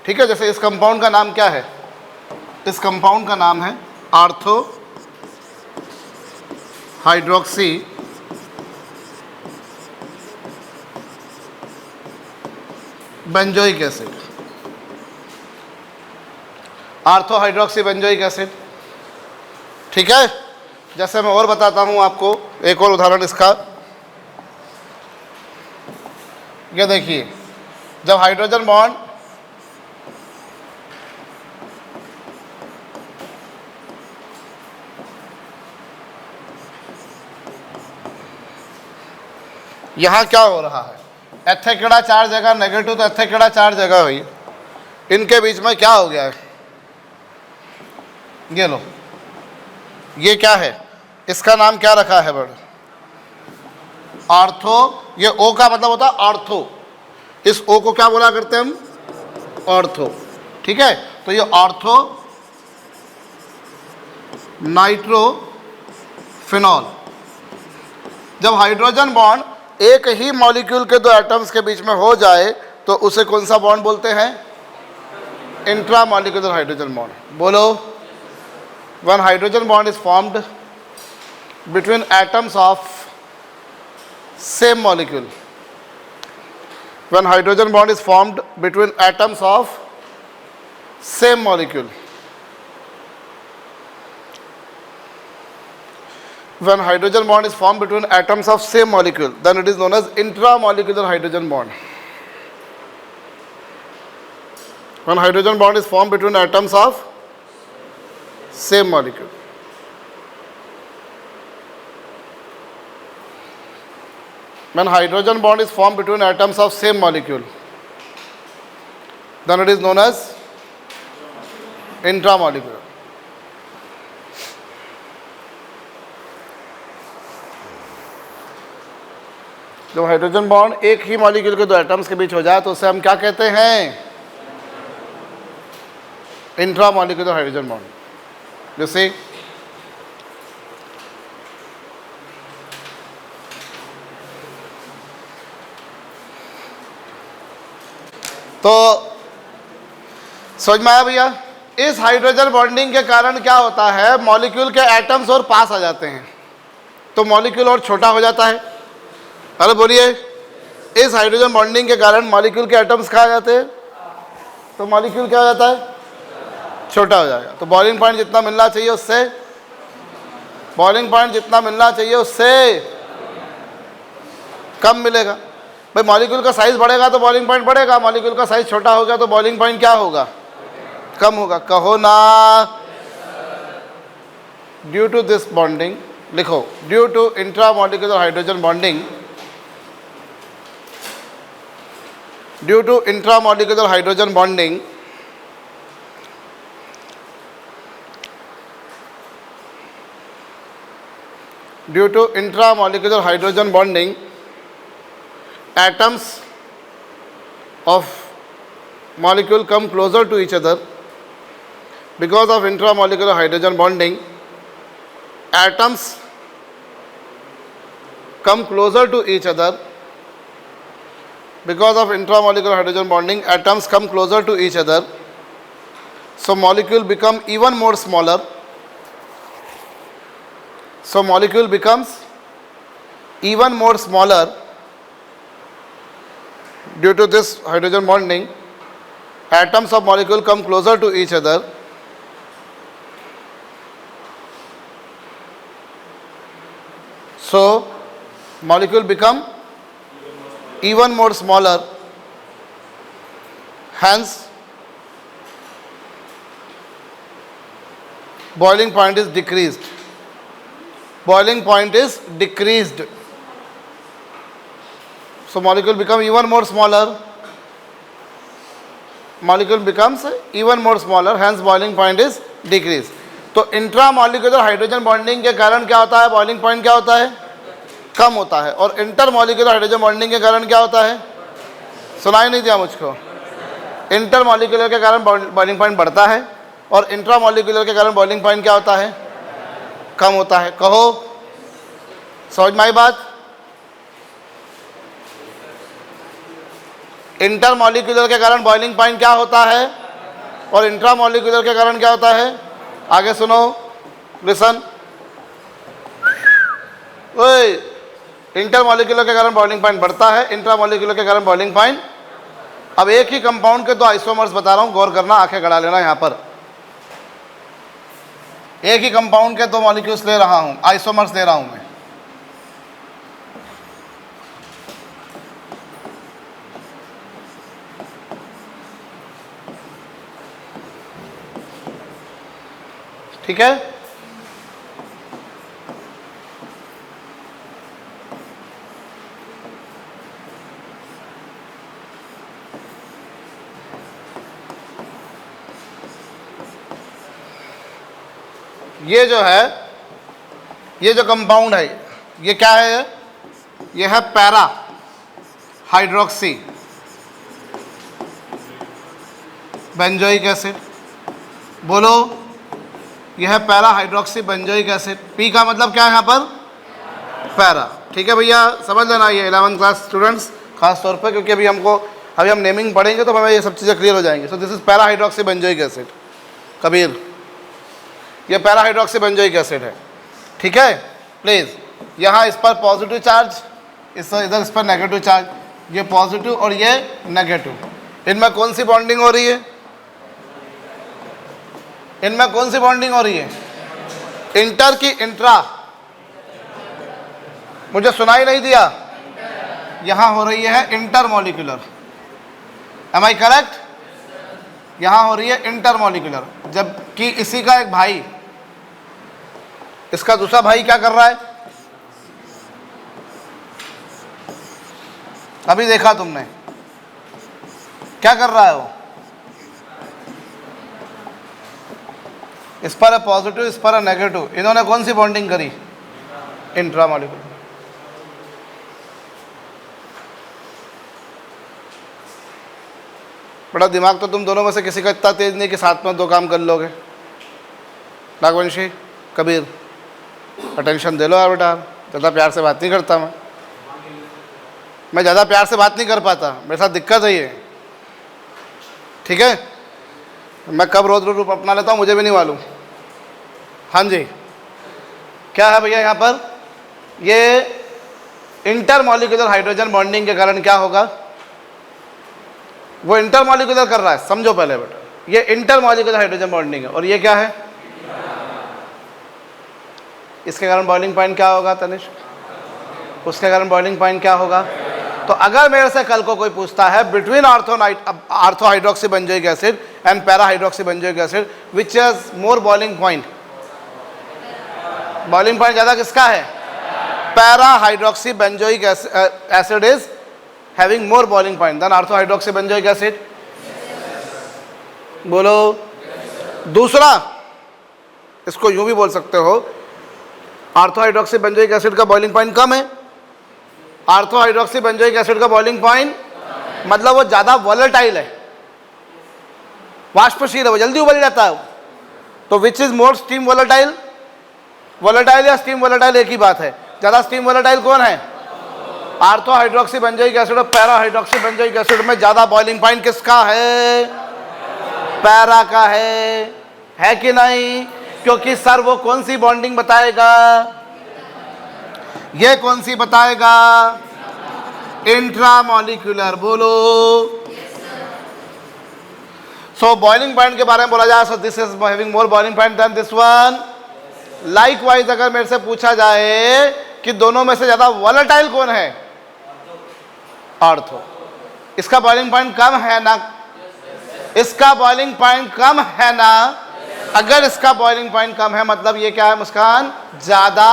ठीक है, जैसे इस कंपाउंड का नाम क्या है? इस कंपाउंड का नाम है ortho hydroxy benzoic acid. Ortho hydroxy benzoic acid. ठीक है, जैसे मैं और बताता हूं आपको एक और उदाहरण इसका। ये देखिए, जब हाइड्रोजन बॉन्ड यहां क्या हो रहा है? एथेकेड़ा चार जगह नेगेटिव, तो एथेकेड़ा चार जगह हुई, इनके बीच में क्या हो गया है? ये लो, ये क्या है? इसका नाम क्या रखा है? बड़ आर्थो। ये ओ का मतलब होता है आर्थो। इस ओ को क्या बोला करते हैं हम? ऑर्थो। ठीक है, तो ये ऑर्थो नाइट्रोफिनॉल। जब हाइड्रोजन बॉन्ड एक ही मॉलिक्यूल के दो एटम्स के बीच में हो जाए तो उसे कौन सा बॉन्ड बोलते हैं? Intramolecular hydrogen bond. बोलो। One hydrogen bond is formed between atoms of same molecule, when hydrogen bond is formed between atoms of same molecule. When hydrogen bond is formed between atoms of same molecule, then it is known as intramolecular hydrogen bond. When hydrogen bond is formed between atoms of same molecule. When hydrogen bond is formed between atoms of same molecule, then it is known as intramolecular. जब hydrogen bond एक ही molecule के दो atoms के बीच हो जाए तो उसे हम क्या कहते हैं? Intramolecular hydrogen bond. जैसे तो समझ में आया भैया? इस हाइड्रोजन बॉन्डिंग के कारण क्या होता है, मॉलिक्यूल के एटम्स और पास आ जाते हैं, तो मॉलिक्यूल और छोटा हो जाता है. अरे बोलिए, इस हाइड्रोजन बॉन्डिंग के कारण मॉलिक्यूल के एटम्स कहाँ जाते हैं, तो मॉलिक्यूल क्या हो जाता है, छोटा हो जाएगा. तो बॉइलिंग पॉइंट जितना मिलना चाहिए उससे, बॉइलिंग पॉइंट जितना मिलना चाहिए उससे कम मिलेगा. भाई मॉलिक्यूल का साइज बढ़ेगा तो बॉइलिंग पॉइंट बढ़ेगा, मॉलिक्यूल का साइज छोटा होगा तो बॉइलिंग पॉइंट क्या होगा, कम होगा. कहो ना. ड्यू टू दिस बॉन्डिंग, लिखो, due to intramolecular hydrogen bonding, due to intramolecular hydrogen bonding, due to intramolecular hydrogen bonding, atoms of molecule come closer to each other. Because of intramolecular hydrogen bonding, atoms come closer to each other. Because of intramolecular hydrogen bonding, atoms come closer to each other, so molecule become even more smaller. So molecule becomes even more smaller due to this hydrogen bonding. Atoms of molecule come closer to each other. So molecule become even more smaller, hence boiling point is decreased. Boiling point is decreased. So molecule become even more smaller. Molecule becomes even more smaller, hence boiling point is decreased. तो intramolecular hydrogen bonding के कारण क्या होता है, boiling point क्या होता है, कम होता है. और इंटरमॉलिक्यूलर हाइड्रोजन बॉन्डिंग के कारण क्या होता है, सुनाई नहीं दिया मुझको. इंटरमॉलिक्यूलर के कारण बॉइलिंग पॉइंट बढ़ता है और इंट्रामॉलिक्यूलर के कारण बॉइलिंग पॉइंट क्या होता है, कम होता है. कहो, समझ में आई बात? इंटरमॉलिक्यूलर के कारण बॉइलिंग पॉइंट क्या होता है और इंट्रामॉलिक्यूलर के कारण क्या होता है. आगे सुनो, लिसन. ओए, इंटरमॉलिक्यूलर के कारण बॉइलिंग पॉइंट बढ़ता है, इंट्रामॉलिक्यूलर के कारण बॉइलिंग पॉइंट. अब एक ही कंपाउंड के दो आइसोमर्स बता रहा हूं, गौर करना, आंखें गड़ा लेना. यहां पर एक ही कंपाउंड के दो मॉलिक्यूल्स ले रहा हूं, आइसोमर्स ले रहा हूं मैं. ठीक है. ये जो है, ये जो कंपाउंड है, ये क्या है, ये है पैरा हाइड्रोक्सी बेंजोइक एसिड. बोलो, यह है para hydroxy benzoic acid. P का मतलब क्या है यहाँ पर, पैरा. ठीक है भैया, समझ लेना ये 11th क्लास स्टूडेंट्स खास तौर पर, क्योंकि अभी हम नेमिंग पढ़ेंगे तो हमें ये सब चीज़ें क्लियर हो जाएंगी. सो this is para hydroxy benzoic acid. Kabir, ये पैरा हाइड्रोक्सी बेंजोइक एसिड है. ठीक है. प्लीज़, यहाँ इस पर पॉजिटिव चार्ज, इधर इस पर नेगेटिव चार्ज. ये पॉजिटिव और ये नेगेटिव. इनमें कौन सी बॉन्डिंग हो रही है, इनमें कौन सी बॉन्डिंग हो रही है? इंटर की इंट्रा? मुझे सुनाई नहीं दिया। यहां हो रही है इंटरमॉलिक्यूलर। एम आई करेक्ट? यहां हो रही है इंटरमॉलिक्यूलर, जबकि इसी का एक भाई, इसका दूसरा भाई क्या कर रहा है? अभी देखा तुमने, क्या कर रहा है वो? इस पर है पॉजिटिव, इस पर है नेगेटिव। इन्होंने कौन सी बॉन्डिंग करी? इंट्रामॉलिक्यूलर। बड़ा दिमाग तो तुम दोनों में से किसी का इतना तेज नहीं कि साथ में दो काम कर लोगे। नागवंशी, कबीर, अटेंशन दे लो यार बेटा। ज़्यादा प्यार से बात नहीं करता मैं ज़्यादा प्यार से बात नहीं कर पाता, मेरे साथ दिक्कत है ये, ठीक है? मैं कब रौद्र रूप अपना लेता हूँ मुझे भी नहीं मालूम। हाँ जी, क्या है भैया यहाँ पर? ये इंटरमॉलिक्यूलर हाइड्रोजन बॉन्डिंग के कारण क्या होगा? वो इंटरमॉलिक्यूलर कर रहा है, समझो पहले बेटा। ये इंटरमॉलिक्यूलर हाइड्रोजन बॉन्डिंग है और ये क्या है? इसके कारण बॉइलिंग पॉइंट क्या होगा तनिष्क? उसके कारण बॉइलिंग पॉइंट क्या होगा? तो अगर मेरे से कल को कोई पूछता है between ortho hydroxy benzoic acid and para hydroxy benzoic acid which is more boiling point? Boiling point ज़्यादा किसका है? Para hydroxy benzoic acid is having more boiling point than ortho hydroxy benzoic acid. बोलो। दूसरा, इसको यूं भी बोल सकते हो, ऑर्थो हाइड्रोक्सी बेंजोइक एसिड का बॉइलिंग पॉइंट कम है। ऑर्थो हाइड्रोक्सी बेंजोइक एसिड का बॉइलिंग पॉइंट मतलब वो ज़्यादा वॉलेटाइल है, वाष्पशील है, वो जल्दी उबल जाता है। तो विच is more steam volatile? Volatile या स्टीम वॉलेटाइल एक ही बात है। ज़्यादा स्टीम वॉलेटाइल कौन है? ऑर्थो हाइड्रोक्सी बेंजोइक एसिड और पैरा हाइड्रोक्सी बेंजोइक एसिड में ज़्यादा बॉइलिंग पॉइंट किसका है? पैरा का है कि नहीं? क्योंकि सर वो कौन सी बॉन्डिंग बताएगा? ये कौन सी बताएगा? इंट्रामॉलिक्यूलर। बोलो। सो बॉइलिंग पॉइंट के बारे में बोला जाए, so this is having more boiling point than this one. Likewise अगर मेरे से पूछा जाए कि दोनों में से ज्यादा वॉलेटाइल कौन है? ऑर्थो। इसका बॉइलिंग पॉइंट कम है ना? इसका बॉइलिंग पॉइंट कम है ना? अगर इसका बॉइलिंग पॉइंट कम है मतलब ये क्या है मुस्कान? ज्यादा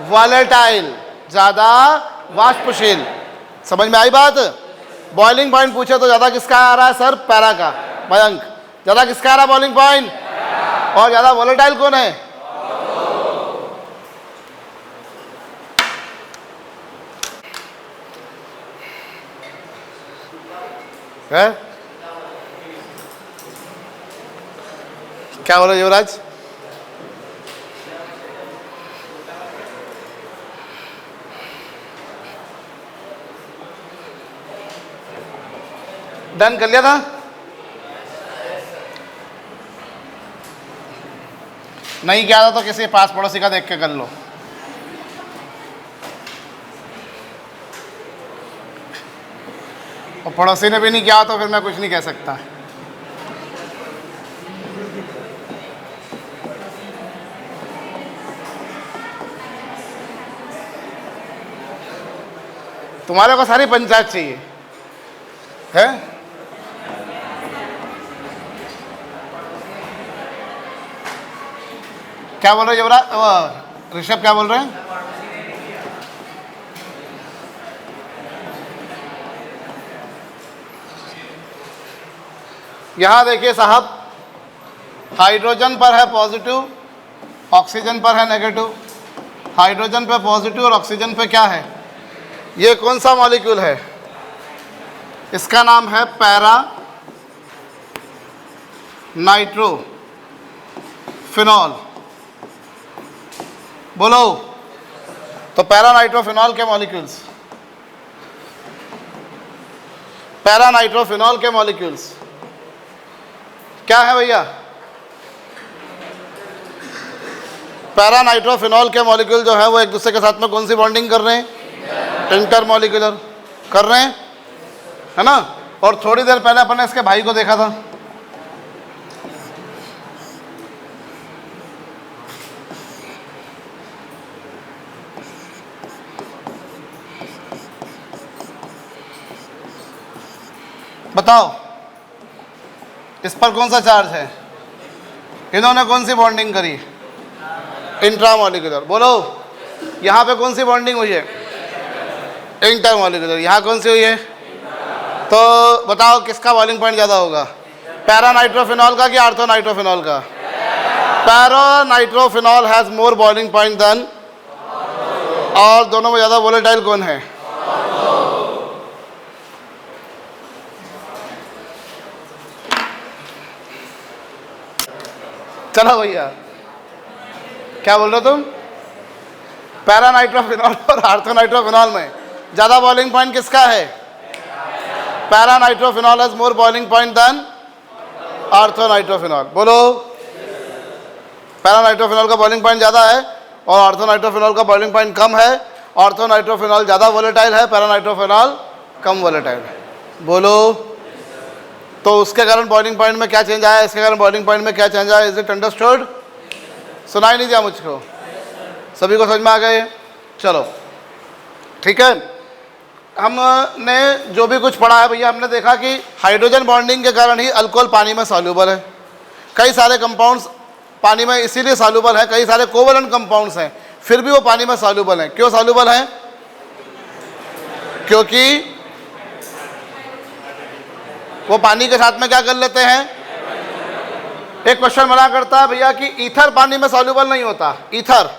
वॉलेटाइल, ज्यादा वाष्पशील। समझ में आई बात? बॉइलिंग पॉइंट पूछे तो ज्यादा किसका आ रहा है सर? पैरा का। मयंक, ज्यादा किसका आ रहा है बॉइलिंग पॉइंट? और ज्यादा वॉलेटाइल कौन है? क्या बोलो युवराज? डन कर लिया था? नहीं किया था तो किसी पास पड़ोसी का देख के कर लो। और पड़ोसी ने भी नहीं किया तो फिर मैं कुछ नहीं कह सकता। तुम्हारे को सारी पंचायत चाहिए है? क्या बोल रहे युवराज? ऋषभ क्या बोल रहे हैं? यहां देखिए साहब, हाइड्रोजन पर है पॉजिटिव, ऑक्सीजन पर है नेगेटिव। हाइड्रोजन पे पॉजिटिव और ऑक्सीजन पे क्या है? ये कौन सा मॉलिक्यूल है? इसका नाम है पैरा नाइट्रोफिनॉल। बोलो। तो पैरा नाइट्रोफिनॉल के मॉलिक्यूल्स, पैरा नाइट्रोफिनॉल के मॉलिक्यूल्स क्या है भैया? पैरा नाइट्रोफिनॉल के मॉलिक्यूल जो है वो एक दूसरे के साथ में कौन सी बॉन्डिंग कर रहे हैं? इंटरमॉलिक्यूलर कर रहे हैं, है ना? और थोड़ी देर पहले अपन ने इसके भाई को देखा था, बताओ इस पर कौन सा चार्ज है? इन्होंने कौन सी बॉन्डिंग करी? इंट्रामॉलिक्यूलर। बोलो यहाँ पे कौन सी बॉन्डिंग हुई है? इंटरमॉलिक्यूलर। यहाँ कौन सी हुई है? तो बताओ किसका बॉइलिंग पॉइंट ज़्यादा होगा, पैरानाइट्रोफिनॉल का कि ऑर्थोनाइट्रोफिनॉल का? Para nitrophenol has more boiling point than. और दोनों में ज़्यादा वोलेटाइल कौन है? चलो भैया, क्या बोल रहे हो तुम? पैरानाइट्रोफिनॉल और ऑर्थोनाइट्रोफिनॉल में ज़्यादा बॉइलिंग पॉइंट किसका है? Para nitrophenol has more boiling point than ortho nitrophenol. बोलो पैरानाइट्रोफिनॉल का बॉइलिंग पॉइंट ज़्यादा है और ऑर्थोनाइट्रोफिनॉल का बॉइलिंग पॉइंट कम है। ऑर्थोनाइट्रोफिनॉल ज़्यादा वोलेटाइल है, पैरानाइट्रोफिनॉल कम वोलेटाइल है। बोलो तो उसके कारण बॉइलिंग पॉइंट में क्या चेंज आया, इसके कारण बॉइलिंग पॉइंट में क्या चेंज आया? Is it understood? सुनाई नहीं दिया मुझको? सभी को समझ में आ गए? चलो ठीक है। हमने जो भी कुछ पढ़ा है भैया, हमने देखा कि हाइड्रोजन बॉन्डिंग के कारण ही अल्कोहल पानी में सॉल्यूबल है। कई सारे कंपाउंड्स पानी में इसीलिए सॉल्यूबल है, कई सारे कोवलेंट कंपाउंड्स हैं फिर भी वो पानी में सॉल्यूबल हैं। क्यों सॉल्यूबल हैं? क्योंकि वो पानी के साथ में क्या कर लेते हैं? एक क्वेश्चन मना करता है भैया कि ईथर पानी में सॉल्यूबल नहीं होता। ईथर,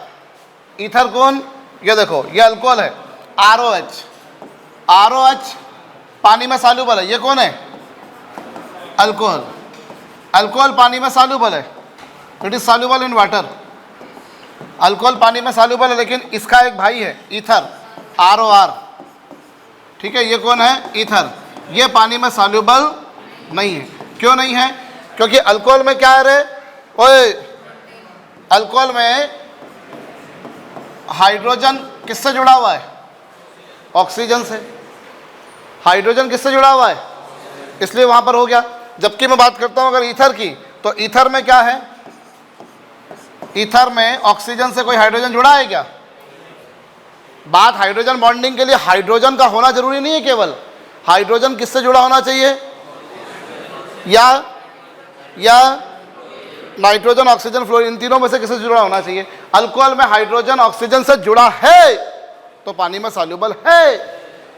ईथर कौन? ये देखो, ये अल्कोहल है, ROH। ROH पानी में सॉल्यूबल है। ये कौन है? अल्कोहल। अल्कोहल पानी में सॉल्यूबल है, it is soluble in water. Alcohol पानी में सॉल्यूबल है, लेकिन इसका एक भाई है ईथर, ROR। ठीक है, ये कौन है? ईथर। ये पानी में सॉल्यूबल नहीं है। क्यों नहीं है? क्योंकि अल्कोहल में क्या है रे? ओए, अल्कोहल में हाइड्रोजन किससे जुड़ा हुआ है? ऑक्सीजन से। हाइड्रोजन किससे जुड़ा हुआ है? इसलिए वहां पर हो गया। जबकि मैं बात करता हूं अगर ईथर की, तो ईथर में क्या है? ईथर में ऑक्सीजन से कोई हाइड्रोजन जुड़ा है क्या? बात हाइड्रोजन बॉन्डिंग के लिए हाइड्रोजन का होना जरूरी नहीं है, केवल हाइड्रोजन किससे जुड़ा होना चाहिए? या नाइट्रोजन, ऑक्सीजन, फ्लोरीन, इन तीनों में से किससे जुड़ा होना चाहिए? अल्कोहल में हाइड्रोजन ऑक्सीजन से जुड़ा है तो पानी में सॉल्यूबल है,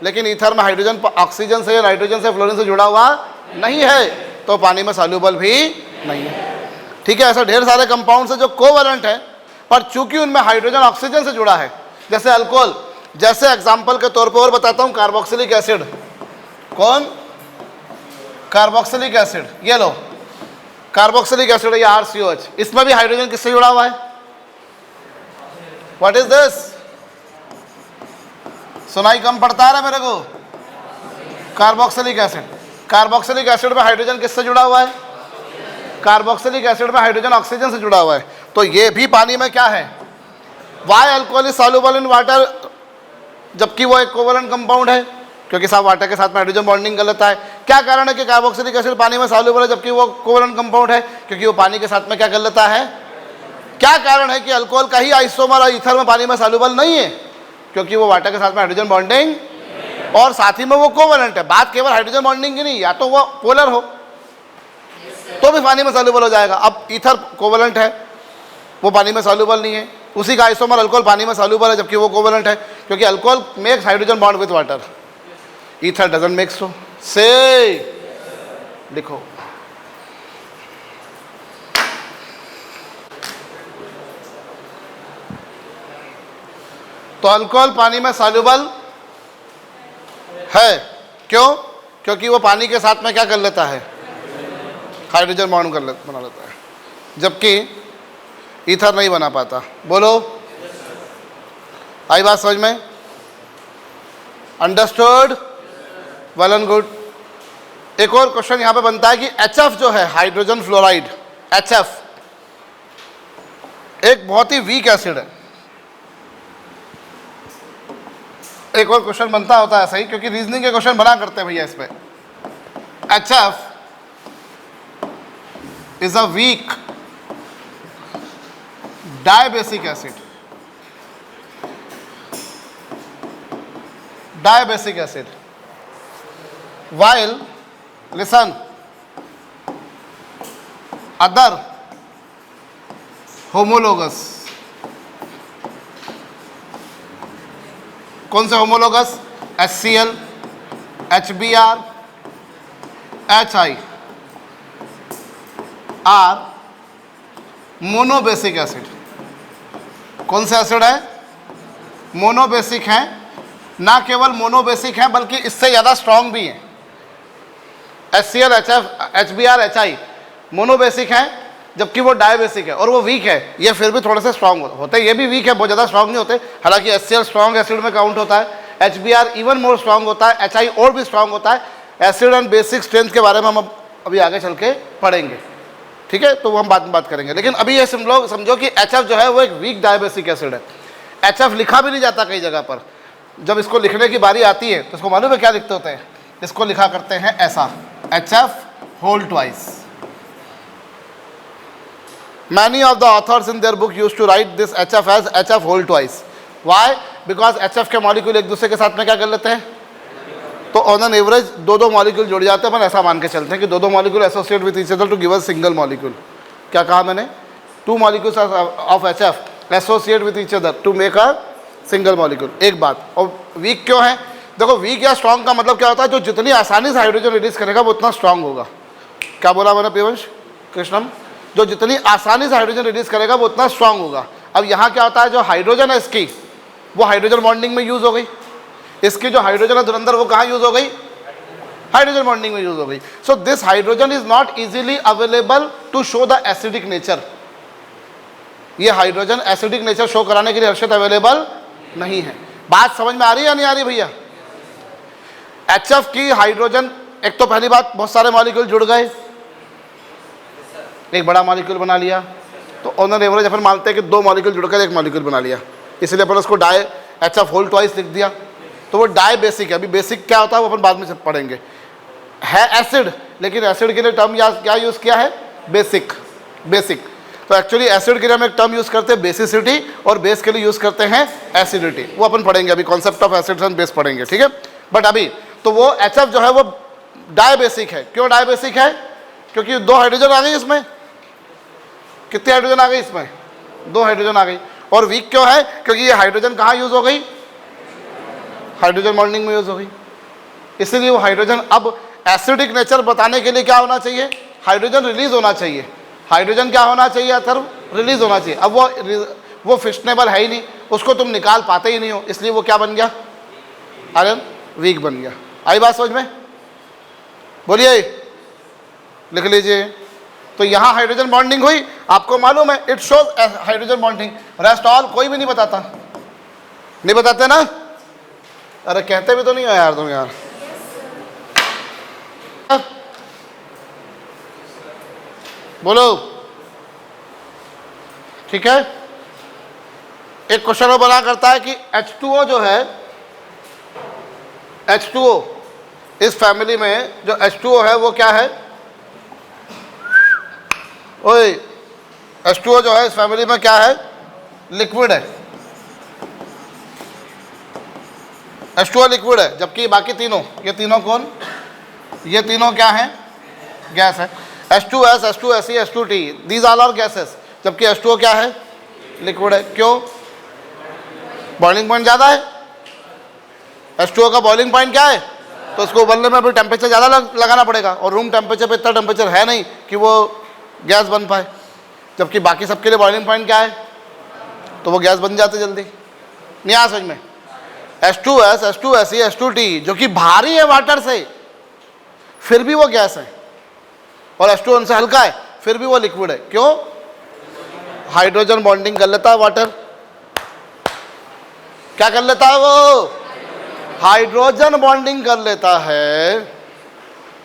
लेकिन ईथर में हाइड्रोजन ऑक्सीजन से या नाइट्रोजन से, फ्लोरीन से जुड़ा हुआ नहीं है तो पानी में सॉल्यूबल भी नहीं है। ठीक है, ऐसे ढेर सारे कंपाउंड्स हैं जो कोवलेंट है, पर चूंकि उनमें हाइड्रोजन ऑक्सीजन से जुड़ा है, जैसे अल्कोहल। जैसे एग्जाम्पल के तौर पर और बताता हूं, कार्बोक्सिलिक एसिड। कौन? Carboxylic acid. ये लो, कार्बोक्सिलिक एसिड या RCOH, इसमें भी हाइड्रोजन किससे जुड़ा हुआ है? What is this? सुनाई कम पड़ता है मेरे को? Carboxylic acid. कार्बोक्सिलिक एसिड में हाइड्रोजन किससे जुड़ा हुआ है? कार्बोक्सिलिक एसिड में हाइड्रोजन ऑक्सीजन से जुड़ा हुआ है। तो ये भी पानी में क्या है? Why alcohol is soluble in water, जबकि वो एक कोवलेंट कंपाउंड है, क्योंकि साहब वाटर के साथ में हाइड्रोजन बॉन्डिंग कर लेता है। क्या कारण है कि कार्बोक्सिलिक एसिड पानी में सॉल्युबल है जबकि वो कोवलेंट कंपाउंड है? क्योंकि वो पानी के साथ में क्या कर लेता है? क्या कारण है कि अल्कोहल का ही आइसोमर और ईथर में पानी में सॉल्युबल नहीं है? क्योंकि वो वाटर के साथ में हाइड्रोजन बॉन्डिंग, और साथ ही में वो कोवलेंट है। बात केवल हाइड्रोजन बॉन्डिंग की नहीं, या तो वो पोलर हो तो भी पानी में सॉल्युबल हो जाएगा। अब ईथर कोवलेंट है, वो पानी में सॉल्युबल नहीं है। उसी का आइसोमर अल्कोहल पानी में सॉल्युबल है जबकि वो कोवलेंट है, क्योंकि alcohol makes hydrogen bond with water, ether doesn't make so. से लिखो, तो अल्कोहल पानी में सॉल्युबल है। क्यों? क्योंकि वो पानी के साथ में क्या कर लेता है? हाइड्रोजन बॉन्ड बना लेता है, जबकि ईथर नहीं बना पाता। बोलो, आई बात समझ में? अंडरस्टूड? Well and good. एक और क्वेश्चन यहां पे बनता है कि HF जो है, हाइड्रोजन फ्लोराइड, HF एक बहुत ही वीक एसिड है। एक और क्वेश्चन बनता होता है सही, क्योंकि रीजनिंग के क्वेश्चन बना करते हैं भैया इस पे। HF is a weak diabasic acid. Diabasic acid. While listen, other homologous. कौन से homologous? HCl, HBr, HI are monobasic acid. कौन सा एसिड है? मोनोबेसिक है। ना केवल मोनोबेसिक है बल्कि इससे ज़्यादा स्ट्रांग भी है। HCl, HF, HBr, HI monobasic है जबकि वो डायबेसिक है और वो वीक है। ये फिर भी थोड़े से स्ट्रांग होते हैं, ये भी वीक है, बहुत ज़्यादा स्ट्रांग नहीं होते। हालांकि HCl स्ट्रांग एसिड में काउंट होता है, HBr इवन मोर स्ट्रांग होता है, HI और भी स्ट्रांग होता है। एसिड एंड बेसिक स्ट्रेंथ के बारे में हम अभी आगे चल के पढ़ेंगे, ठीक है, तो वो हम बाद में बात करेंगे। लेकिन अभी ये समझो कि HF जो है वो एक वीक डायबेसिक एसिड है। HF लिखा भी नहीं जाता कई जगह पर। जब इसको लिखने की बारी आती है तो इसको मालूम है क्या लिखते होते हैं? इसको लिखा करते हैं ऐसा, HF whole twice. Many of the authors in their book used to write this HF as HF whole twice. Why? Because HF के मॉलिक्यूल एक दूसरे के साथ में क्या कर लेते हैं? तो ऑन एन एवरेज दो मॉलिक्यूल जुड़ जाते हैं। अपन ऐसा मान के चलते हैं कि दो molecule associate with each other to give a single molecule. क्या कहा मैंने? 2 molecules of HF associate with each other to make a single molecule. एक बात। और वीक क्यों है? देखो, वीक या स्ट्रॉन्ग का मतलब क्या होता है? जो जितनी आसानी से हाइड्रोजन रिलीज करेगा वो उतना स्ट्रॉन्ग होगा। क्या बोला मैंने पीवंश कृष्णम? जो जितनी आसानी से हाइड्रोजन रिलीज करेगा वो उतना स्ट्रांग होगा। अब यहाँ क्या होता है? जो हाइड्रोजन है इसकी, वो हाइड्रोजन बॉन्डिंग में यूज हो गई। इसकी जो हाइड्रोजन है धुरंधर, वो कहाँ यूज हो गई? हाइड्रोजन बॉन्डिंग में यूज हो गई। So this hydrogen is not easily available to show the acidic nature. ये हाइड्रोजन एसिडिक नेचर शो कराने के लिए हर्षित अवेलेबल नहीं है। बात समझ में आ रही है या नहीं आ रही भैया? HF की हाइड्रोजन, एक तो पहली बात, बहुत सारे मॉलिक्यूल जुड़ गए, एक बड़ा मॉलिक्यूल बना लिया। तो ऑन एन एवरेज अपन मानते हैं कि 2 मॉलिक्यूल जुड़कर एक मॉलिक्यूल बना लिया, इसलिए अपन उसको डाई HF होल ट्वाइस लिख दिया। तो वो डाई बेसिक है। अभी बेसिक क्या होता है वो अपन बाद में पढ़ेंगे। है एसिड, लेकिन एसिड के लिए टर्म क्या यूज़ किया है? बेसिक। बेसिक। तो एक्चुअली एसिड के लिए हम एक टर्म यूज़ करते हैं बेसिसिटी, और बेस के लिए यूज़ करते हैं एसिडिटी। वो अपन पढ़ेंगे, अभी concept of acids and base पढ़ेंगे, ठीक है। बट अभी तो वो HF जो है वो डाई बेसिक है। क्यों डाई बेसिक है? क्योंकि 2 हाइड्रोजन आ गई इसमें। कितने हाइड्रोजन आ गई इसमें? 2 हाइड्रोजन आ गई। और वीक क्यों है? क्योंकि ये हाइड्रोजन कहाँ यूज हो गई? हाइड्रोजन बॉन्डिंग में यूज हो गई। इसलिए वो हाइड्रोजन, अब एसिडिक नेचर बताने के लिए क्या होना चाहिए? हाइड्रोजन रिलीज होना चाहिए। हाइड्रोजन क्या होना चाहिए? अथर्व रिलीज होना चाहिए। अब वो फिशनेबल है ही नहीं, उसको तुम निकाल पाते ही नहीं हो, इसलिए वो क्या बन गया? आयरन वीक बन गया। आई बात समझ में? बोलिए, लिख लीजिए। तो यहाँ हाइड्रोजन बॉन्डिंग हुई, आपको मालूम है, it shows hydrogen bonding. Rest all कोई भी नहीं बताता। नहीं बताते ना? अरे कहते भी तो नहीं हो यार तुम यार। बोलो, ठीक है। एक क्वेश्चन वो बना करता है कि H2O जो है, H2O इस फैमिली में जो H2O है वो क्या है? ओए, H2O जो है इस फैमिली में क्या है? लिक्विड है। H2O लिक्विड है, जबकि बाकी तीनों, ये तीनों कौन? ये तीनों क्या हैं? गैस है। H2S, H2Se, H2T, these all are gases. जबकि H2O क्या है? लिक्विड है। क्यों? बॉइलिंग पॉइंट ज़्यादा है। H2O का बॉइलिंग पॉइंट क्या है? तो उसको उबलने में अभी टेम्परेचर ज़्यादा लगाना पड़ेगा, और रूम टेम्परेचर पे इतना टेम्परेचर है नहीं कि वो गैस बन पाए। जबकि बाकी सबके लिए बॉइलिंग पॉइंट क्या है? तो वो गैस बन जाते जल्दी। नहीं आ समझ में? H2S, H2Se, H2T जो कि भारी है वाटर से, फिर भी वो गैस है, और H2O उनसे हल्का है, फिर भी वो लिक्विड है। क्यों? हाइड्रोजन बॉन्डिंग कर लेता है वाटर। क्या कर लेता है वो? हाइड्रोजन बॉन्डिंग कर लेता है।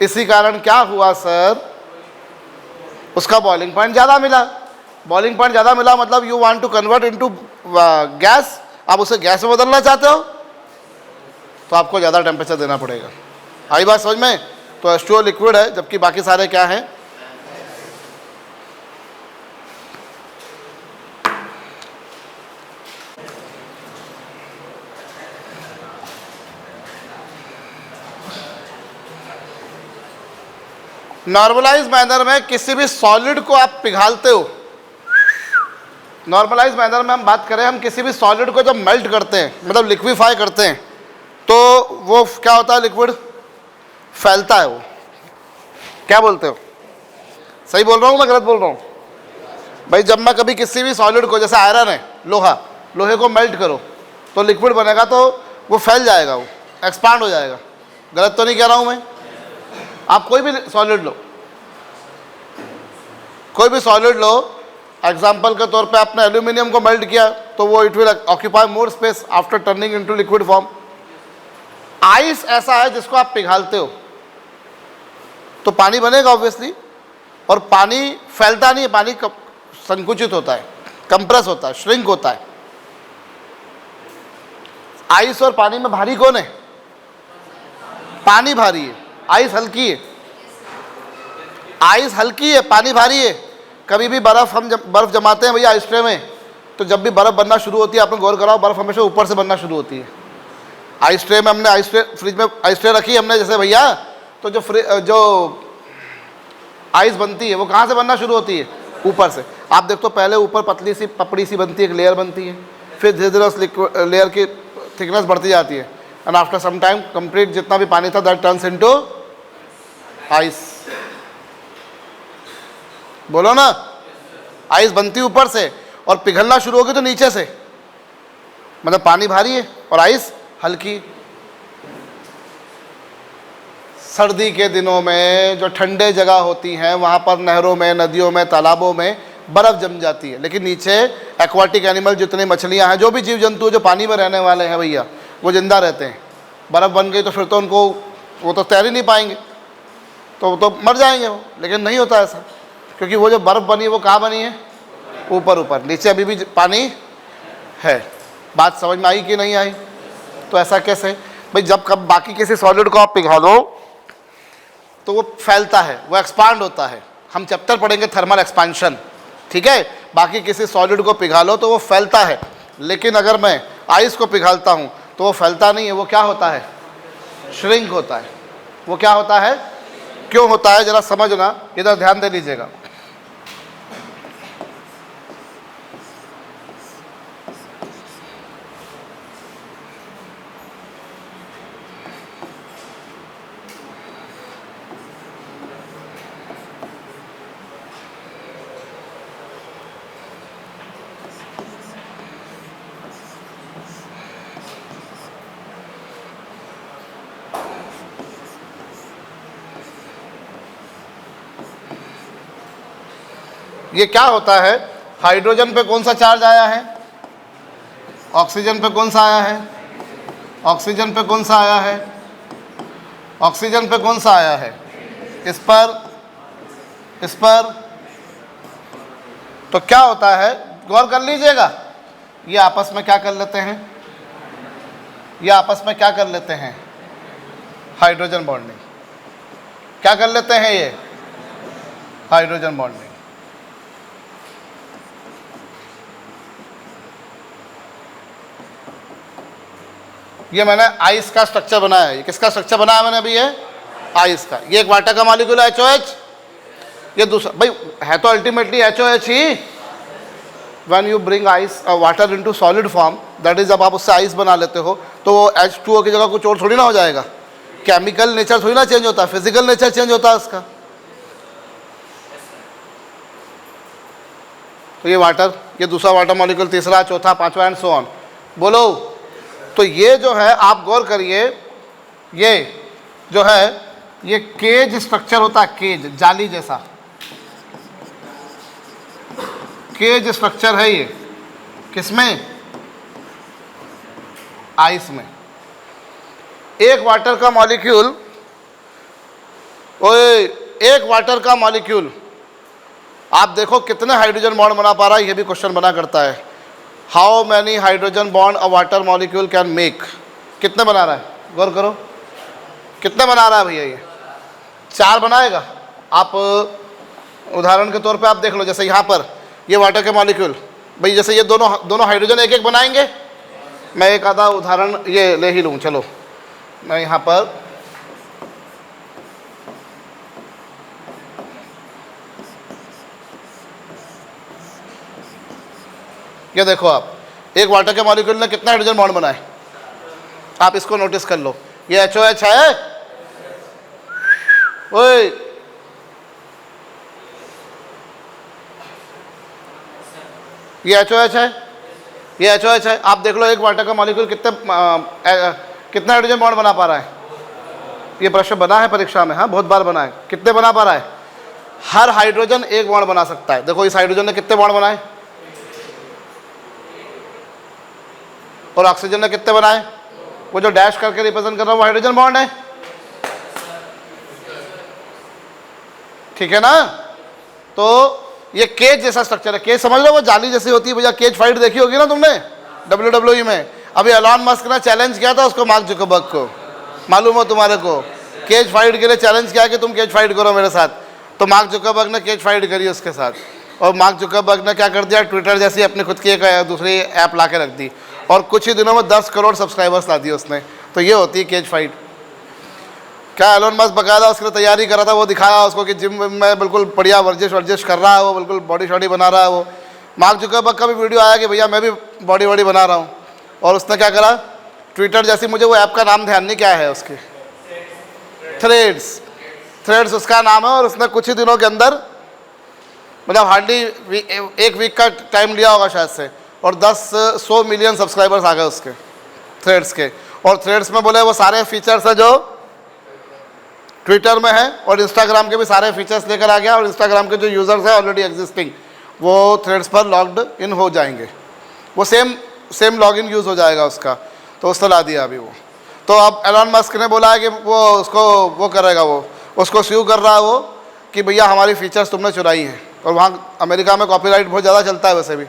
इसी कारण क्या हुआ सर? उसका बॉइलिंग पॉइंट ज़्यादा मिला। बॉइलिंग पॉइंट ज़्यादा मिला मतलब you want to convert into gas. आप उसे गैस में बदलना चाहते हो तो आपको ज़्यादा टेम्परेचर देना पड़ेगा। आई बात समझ में? तो H2O लिक्विड है, जबकि बाकी सारे क्या हैं? नॉर्मलाइज मैनर में किसी भी सॉलिड को आप पिघालते हो, नॉर्मलाइज मैनर में हम बात करें, हम किसी भी सॉलिड को जब मेल्ट करते हैं, मतलब लिक्विफाई करते हैं, तो वो क्या होता है, लिक्विड फैलता है। वो क्या बोलते हो, सही बोल रहा हूँ मैं गलत बोल रहा हूँ भाई? जब मैं कभी किसी भी सॉलिड को, जैसे आयरन है, लोहा, लोहे को मेल्ट करो तो लिक्विड बनेगा, तो वो फैल जाएगा, वो एक्सपांड हो जाएगा। गलत तो नहीं कह रहा हूँ मैं? आप कोई भी सॉलिड लो, कोई भी सॉलिड लो, एग्जाम्पल के तौर पे आपने एल्यूमिनियम को मेल्ट किया तो वो it will occupy more space after turning into liquid form. Ice ऐसा है जिसको आप पिघालते हो तो पानी बनेगा ऑब्वियसली, और पानी फैलता नहीं है, पानी संकुचित होता है, कंप्रेस होता है, श्रिंक होता है। आइस और पानी में भारी कौन है? पानी भारी है, आइस हल्की है। आइस हल्की है, पानी भारी है। कभी भी बर्फ़ जमाते हैं भैया आइस ट्रे में, तो जब भी बर्फ़ बनना शुरू होती है, आपने गौर कराओ, बर्फ़ हमेशा ऊपर से बनना शुरू होती है। आइस ट्रे में हमने फ्रिज में आइस ट्रे रखी हमने, जैसे भैया, तो जो आइस बनती है वो कहाँ से बनना शुरू होती है? ऊपर से। आप देखो पहले ऊपर पतली सी पपड़ी सी बनती है, एक लेयर बनती है, फिर धीरे धीरे उस लेयर की थिकनेस बढ़ती जाती है, and after some time complete जितना भी पानी था दैट टर्न्स इनटू आइस। बोलो ना, आइस बनती ऊपर से और पिघलना शुरू होगी तो नीचे से, मतलब पानी भारी है और आइस हल्की। सर्दी के दिनों में जो ठंडे जगह होती हैं वहाँ पर नहरों में, नदियों में, तालाबों में बर्फ़ जम जाती है, लेकिन नीचे एक्वाटिक एनिमल जितने मछलियाँ हैं, जो भी जीव जंतु जो पानी में रहने वाले हैं भैया, वो जिंदा रहते हैं। बर्फ़ बन गई तो फिर तो उनको, वो तो तैर ही नहीं पाएंगे, तो वो तो मर जाएंगे वो। लेकिन नहीं होता ऐसा, क्योंकि वो जो बर्फ़ बनी है वो कहाँ बनी है? ऊपर ऊपर, नीचे अभी भी पानी है। बात समझ में आई कि नहीं आई? तो ऐसा कैसे भाई? जब कब बाकी किसी सॉलिड को आप पिघालो तो वो फैलता है, वो एक्सपांड होता है। हम चैप्टर पढ़ेंगे थर्मल एक्सपांशन, ठीक है? बाकी किसी सॉलिड को पिघालो तो वो फैलता है, लेकिन अगर मैं आइस को पिघालता हूँ तो वो फैलता नहीं है, वो क्या होता है? श्रिंक होता है। वो क्या होता है? क्यों होता है जरा समझना, इधर ध्यान दे लीजिएगा। ये क्या होता है? हाइड्रोजन पे कौन सा चार्ज आया है? ऑक्सीजन पे कौन सा आया है? ऑक्सीजन पे कौन सा आया है? ऑक्सीजन पे कौन सा आया है? इस पर, इस पर। तो क्या होता है, गौर कर लीजिएगा, ये आपस में क्या कर लेते हैं? ये आपस में क्या कर लेते हैं? Hydrogen bonding. क्या कर लेते हैं ये? Hydrogen bonding. ये मैंने आइस का स्ट्रक्चर बनाया है। ये किसका स्ट्रक्चर बनाया मैंने अभी? ये आइस का। ये एक वाटर का मॉलिक्यूल है HOH, ये दूसरा भाई है तो ultimately HOH he. When you bring ice water into solid form, that is, जब आप उससे आइस बना लेते हो तो वो H2O की जगह कुछ और थोड़ी ना हो जाएगा। केमिकल नेचर थोड़ी ना चेंज होता है, फिजिकल नेचर चेंज होता है उसका। तो ये वाटर, ये दूसरा वाटर मॉलिक्यूल, तीसरा, चौथा, पांचवा एंड सो ऑन। बोलो। तो ये जो है आप गौर करिए, ये जो है ये केज स्ट्रक्चर होता है, केज, जाली जैसा केज स्ट्रक्चर है ये। किसमें? आइस में। एक वाटर का मॉलिक्यूल, ओए एक वाटर का मॉलिक्यूल आप देखो कितने हाइड्रोजन बॉन्ड बना पा रहा है, ये भी क्वेश्चन बना करता है। How many hydrogen bond a water molecule can make? कितने बना रहा है? गौर करो, कितने बना रहा है भैया? ये 4 बनाएगा। आप उदाहरण के तौर पे आप देख लो, जैसे यहाँ पर ये वाटर के मॉलिक्यूल, भाई जैसे ये दोनों हाइड्रोजन एक एक बनाएंगे। मैं एक आधा उदाहरण ये ले ही लूँ, चलो मैं यहाँ पर ये देखो आप, एक वाटर के मॉलिक्यूल ने कितना हाइड्रोजन बॉन्ड बनाए, आप इसको नोटिस कर लो। ये HOH है, ओए ये HOH है, ये HOH है। आप देख लो एक वाटर का मॉलिक्यूल कितना हाइड्रोजन बॉन्ड बना पा रहा है। ये प्रश्न बना है परीक्षा में, हाँ बहुत बार बना है। कितने बना पा रहा है? हर हाइड्रोजन एक बॉन्ड बना सकता है। देखो इस हाइड्रोजन ने कितने बॉन्ड बनाए और ऑक्सीजन ने कितने बनाए? वो जो डैश करके रिप्रेजेंट कर रहा है वो हाइड्रोजन बॉन्ड है, ठीक है ना। तो ये केज जैसा स्ट्रक्चर है। केज समझ लो, वो जाली जैसी होती है भैया। केज फाइट देखी होगी ना तुमने WWE में। अभी एलॉन मस्क ने चैलेंज किया था उसको, मार्क जुकरबर्ग को, मालूम हो तुम्हारे को। केज फाइट के लिए चैलेंज किया कि तुम केज फाइट करो मेरे साथ, तो मार्क जुकरबर्ग ने केज फाइट करी उसके साथ। और मार्क जुकरबर्ग ने क्या कर दिया, ट्विटर जैसी अपनी खुद की एक दूसरी ऐप ला के रख दी और कुछ ही दिनों में 10 करोड़ सब्सक्राइबर्स ला दिए उसने। तो ये होती है केज फाइट। क्या एलोन मस्क बकायदा उसके लिए तैयारी कर रहा था, वो दिखाया उसको कि जिम में बिल्कुल बढ़िया वर्जिश कर रहा है, वो बिल्कुल बॉडी शॉडी बना रहा है। वो मार्क जुकरबर्ग का भी वीडियो आया कि भैया मैं भी बॉडी वॉडी बना रहा हूँ। और उसने क्या करा, ट्विटर जैसी, मुझे वो ऐप का नाम ध्यान नहीं क्या है उसके, थ्रेड्स उसका नाम है। और उसने कुछ ही दिनों के अंदर, मतलब हार्डली एक वीक का टाइम लिया होगा शायद से, और 100 मिलियन सब्सक्राइबर्स आ गए उसके थ्रेड्स के। और थ्रेड्स में बोले वो सारे फीचर्स है जो ट्विटर में है, और इंस्टाग्राम के भी सारे फीचर्स लेकर आ गया। और इंस्टाग्राम के जो यूज़र्स हैं ऑलरेडी एग्जिस्टिंग, वो थ्रेड्स पर लॉग्ड इन हो जाएंगे, वो सेम लॉगिन यूज़ हो जाएगा उसका। तो उसने ला दिया अभी वो। तो अब एलॉन मस्क ने बोला है कि वो उसको वो करेगा, वो उसको स्यू कर रहा है वो कि भैया हमारी फीचर्स तुमने चुराई हैं। और वहाँ अमेरिका में कॉपीराइट बहुत ज़्यादा चलता है वैसे भी,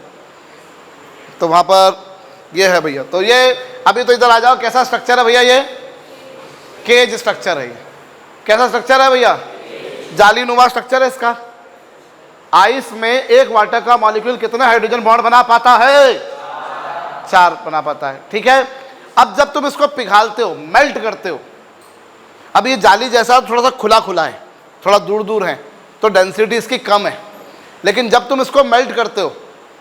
तो वहाँ पर ये है भैया। तो ये अभी तो इधर आ जाओ, कैसा स्ट्रक्चर है भैया? ये केज स्ट्रक्चर है। ये कैसा स्ट्रक्चर है भैया? जाली नुमा स्ट्रक्चर है इसका। आइस में एक वाटर का मॉलिक्यूल कितने हाइड्रोजन बॉन्ड बना पाता है? 4 बना पाता है, ठीक है। अब जब तुम इसको पिघालते हो, मेल्ट करते हो, अब ये जाली जैसा थोड़ा सा खुला खुला है, थोड़ा दूर दूर है, तो डेंसिटी इसकी कम है। लेकिन जब तुम इसको मेल्ट करते हो,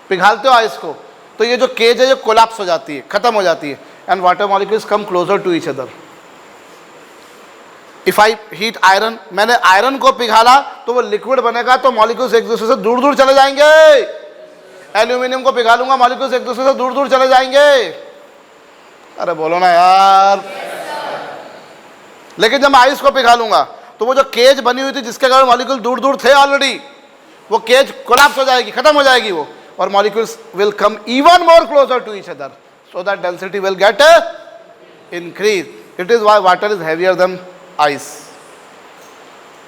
पिघालते हो आइस को, तो ये जो केज है ये कोलैप्स हो जाती है, खत्म हो जाती है, and water molecules come closer to each other. If I heat iron, मैंने आयरन को पिघाला तो वो लिक्विड बनेगा, तो मॉलिक्यूल्स एक दूसरे से दूर दूर चले जाएंगे। एल्यूमिनियम को पिघालूंगा, मॉलिक्यूल्स एक दूसरे से दूर दूर चले जाएंगे। अरे बोलो ना यार। लेकिन जब मैं आइस को पिघालूंगा तो वो जो केज बनी हुई थी जिसके कारण मॉलिक्यूल दूर दूर थे ऑलरेडी, वो केज कोलैप्स हो जाएगी, खत्म हो जाएगी वो, और molecules will come even more closer to each other, so that density will get increase. It is why water is heavier than ice.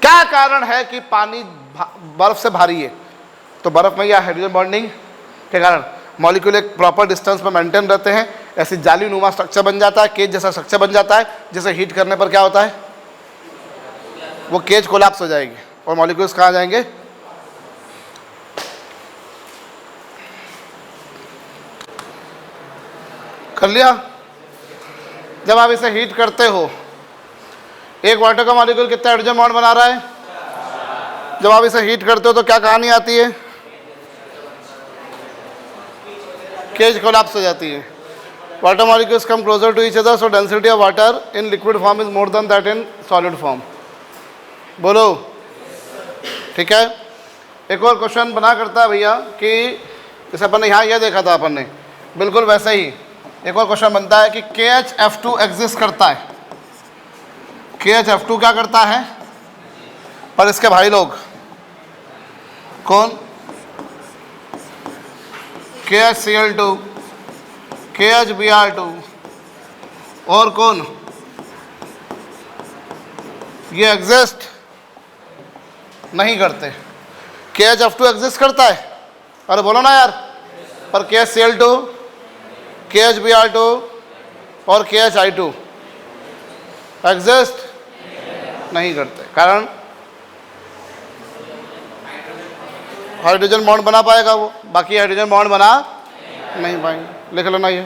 क्या कारण है कि पानी बर्फ से भारी है? तो बर्फ में यह हाइड्रोजन बॉन्डिंग के कारण मॉलिक्यूल एक प्रॉपर डिस्टेंस में मेंटेन रहते हैं, ऐसी जाली नुमा स्ट्रक्चर बन जाता है, केज जैसा स्ट्रक्चर बन जाता है, जिसे हीट करने पर क्या होता है, वो केज कोलैप्स हो जाएगी और मॉलिक्यूल्स कहाँ जाएंगे? कर लिया। जब आप इसे हीट करते हो, एक वाटर का मॉलिक्यूल कितना हाइड्रोजन बॉन्ड बना रहा है? जब आप इसे हीट करते हो तो क्या कहानी आती है? केज कोलैप्स हो जाती है। Water molecules come closer to each other, so density of water in liquid form is more than that in solid form. बोलो, ठीक है। एक और क्वेश्चन बना करता है भैया कि जैसे अपन ने यहाँ यह देखा था, अपन ने बिल्कुल वैसे ही एक और क्वेश्चन बनता है कि KHF2 एग्जिस्ट करता है। KHF2 क्या करता है? और इसके भाई लोग कौन? KHCl2, KHBr2 और कौन? ये एग्जिस्ट नहीं करते। KHF2 एग्जिस्ट करता है, अरे बोलो ना यार। पर KHCl2, KHBr2 और KHI2 एग्जिस्ट नहीं करते। कारण हाइड्रोजन बॉन्ड बना पाएगा वो, बाकी हाइड्रोजन बॉन्ड बना नहीं पाएंगे। लिख लेना ये,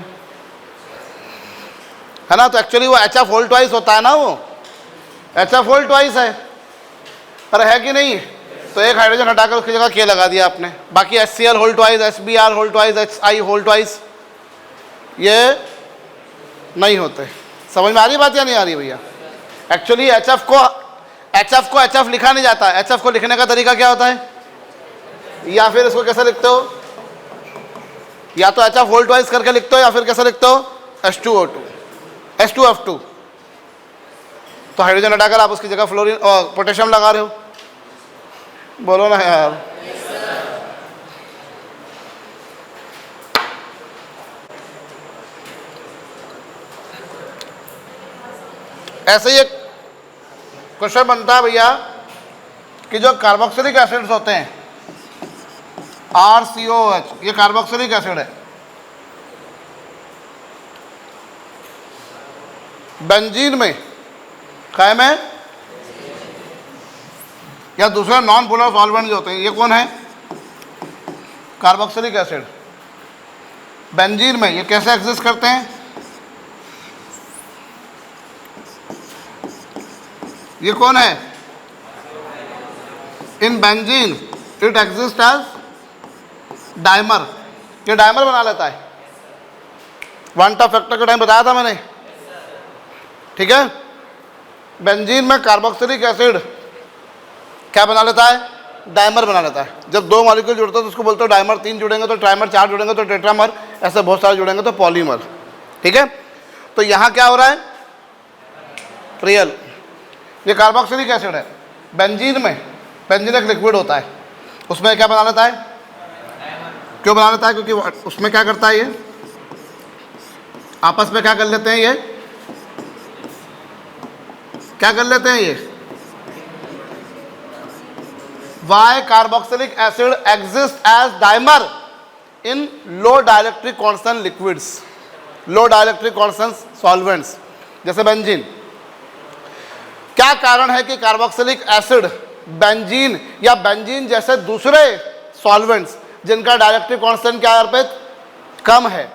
है ना। तो एक्चुअली वो HF होल ट्वाइस होता है ना, वो HF होल ट्वाइस है। अरे है कि नहीं? तो एक हाइड्रोजन हटाकर उसकी जगह के लगा दिया आपने, बाकी HCl whole twice, HBr whole twice, HI whole twice, ये नहीं होते। समझ में आ रही बात या नहीं आ रही भैया? एक्चुअली HF को HF लिखा नहीं जाता। HF को लिखने का तरीका क्या होता है, या फिर इसको कैसे लिखते हो, या तो HF होल ट्वाइस करके लिखते हो या फिर कैसे लिखते हो, H2O2, H2F2। तो हाइड्रोजन हटाकर आप उसकी जगह फ्लोरीन और पोटेशियम लगा रहे हो। बोलो ना यार। ऐसे ही एक क्वेश्चन बनता है भैया कि जो कार्बोक्सिलिक एसिड्स होते हैं RCOH, ये कार्बोक्सिलिक एसिड है। बेंजीन में, काय में, या दूसरे नॉन पोलर सॉल्वेंट जो होते हैं, ये कौन है, कार्बोक्सिलिक एसिड। बेंजीन में ये कैसे एग्जिस्ट करते हैं, ये कौन है, in benzene it exist as dimer. ये डाइमर बना लेता है। वांटा फैक्टर का टाइम बताया था मैंने, ठीक है। बेंजीन में कार्बोक्सिलिक एसिड क्या बना लेता है, डाइमर बना लेता है। जब दो मॉलिक्यूल जुड़ते हैं तो उसको बोलते हो डाइमर, तीन जुड़ेंगे तो ट्राइमर, चार जुड़ेंगे तो टेट्रामर, ऐसे बहुत सारे जुड़ेंगे तो पॉलीमर, ठीक है। तो यहाँ क्या हो रहा है, रियल, ये कार्बोक्सिलिक एसिड है। बेंजीन में, बेंजीन एक लिक्विड होता है, उसमें क्या बना लेता है, क्यों बना लेता है, क्योंकि उसमें क्या करता है, ये आपस में क्या कर लेते हैं, ये क्या कर लेते हैं, ये why carboxylic acid exist as dimer in low dielectric constant liquids, low dielectric constant solvents जैसे बेंजीन। क्या कारण है कि कार्बोक्सिलिक एसिड बेंजीन या बेंजीन जैसे दूसरे सॉल्वेंट्स जिनका डाइलेक्ट्रिक कांस्टेंट क्या है, कम है,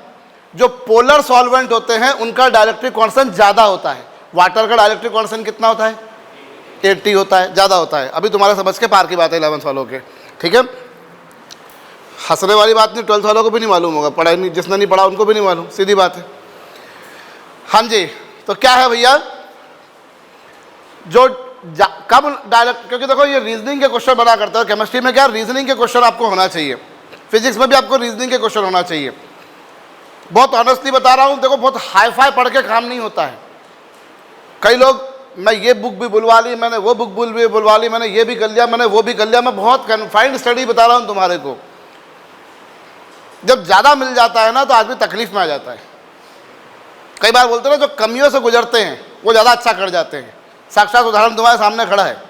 जो पोलर सॉल्वेंट होते हैं उनका डाइलेक्ट्रिक कांस्टेंट ज़्यादा होता है। वाटर का डाइलेक्ट्रिक कांस्टेंट कितना होता है, 80 होता है, ज़्यादा होता है। अभी तुम्हारे समझ के पार की बात है 11th वालों के, ठीक है। हंसने वाली बात नहीं, 12th वालों को भी नहीं मालूम होगा, पढ़ाई नहीं, जिसने नहीं पढ़ा उनको भी नहीं मालूम, सीधी बात है। हाँ जी, तो क्या है भैया, जो कब डायरेक्ट, क्योंकि देखो ये रीजनिंग के क्वेश्चन बना करता है। केमिस्ट्री में क्या, रीजनिंग के क्वेश्चन आपको होना चाहिए, फिजिक्स में भी आपको रीजनिंग के क्वेश्चन होना चाहिए। बहुत ऑनेस्टली बता रहा हूँ, देखो बहुत हाई फाई पढ़ के काम नहीं होता है। कई लोग, मैं ये बुक भी बुलवा ली, मैंने वो बुक भी बुलवा ली, मैंने ये भी कर लिया, मैंने वो भी कर लिया। मैं बहुत कन्फाइंड स्टडी बता रहा हूँ तुम्हारे को। जब ज़्यादा मिल जाता है ना तो आदमी तकलीफ में आ जाता है। कई बार बोलते हैं ना, जो कमियों से गुजरते हैं वो ज़्यादा अच्छा कर जाते हैं। साक्षात उदाहरण तुम्हारे सामने खड़ा है,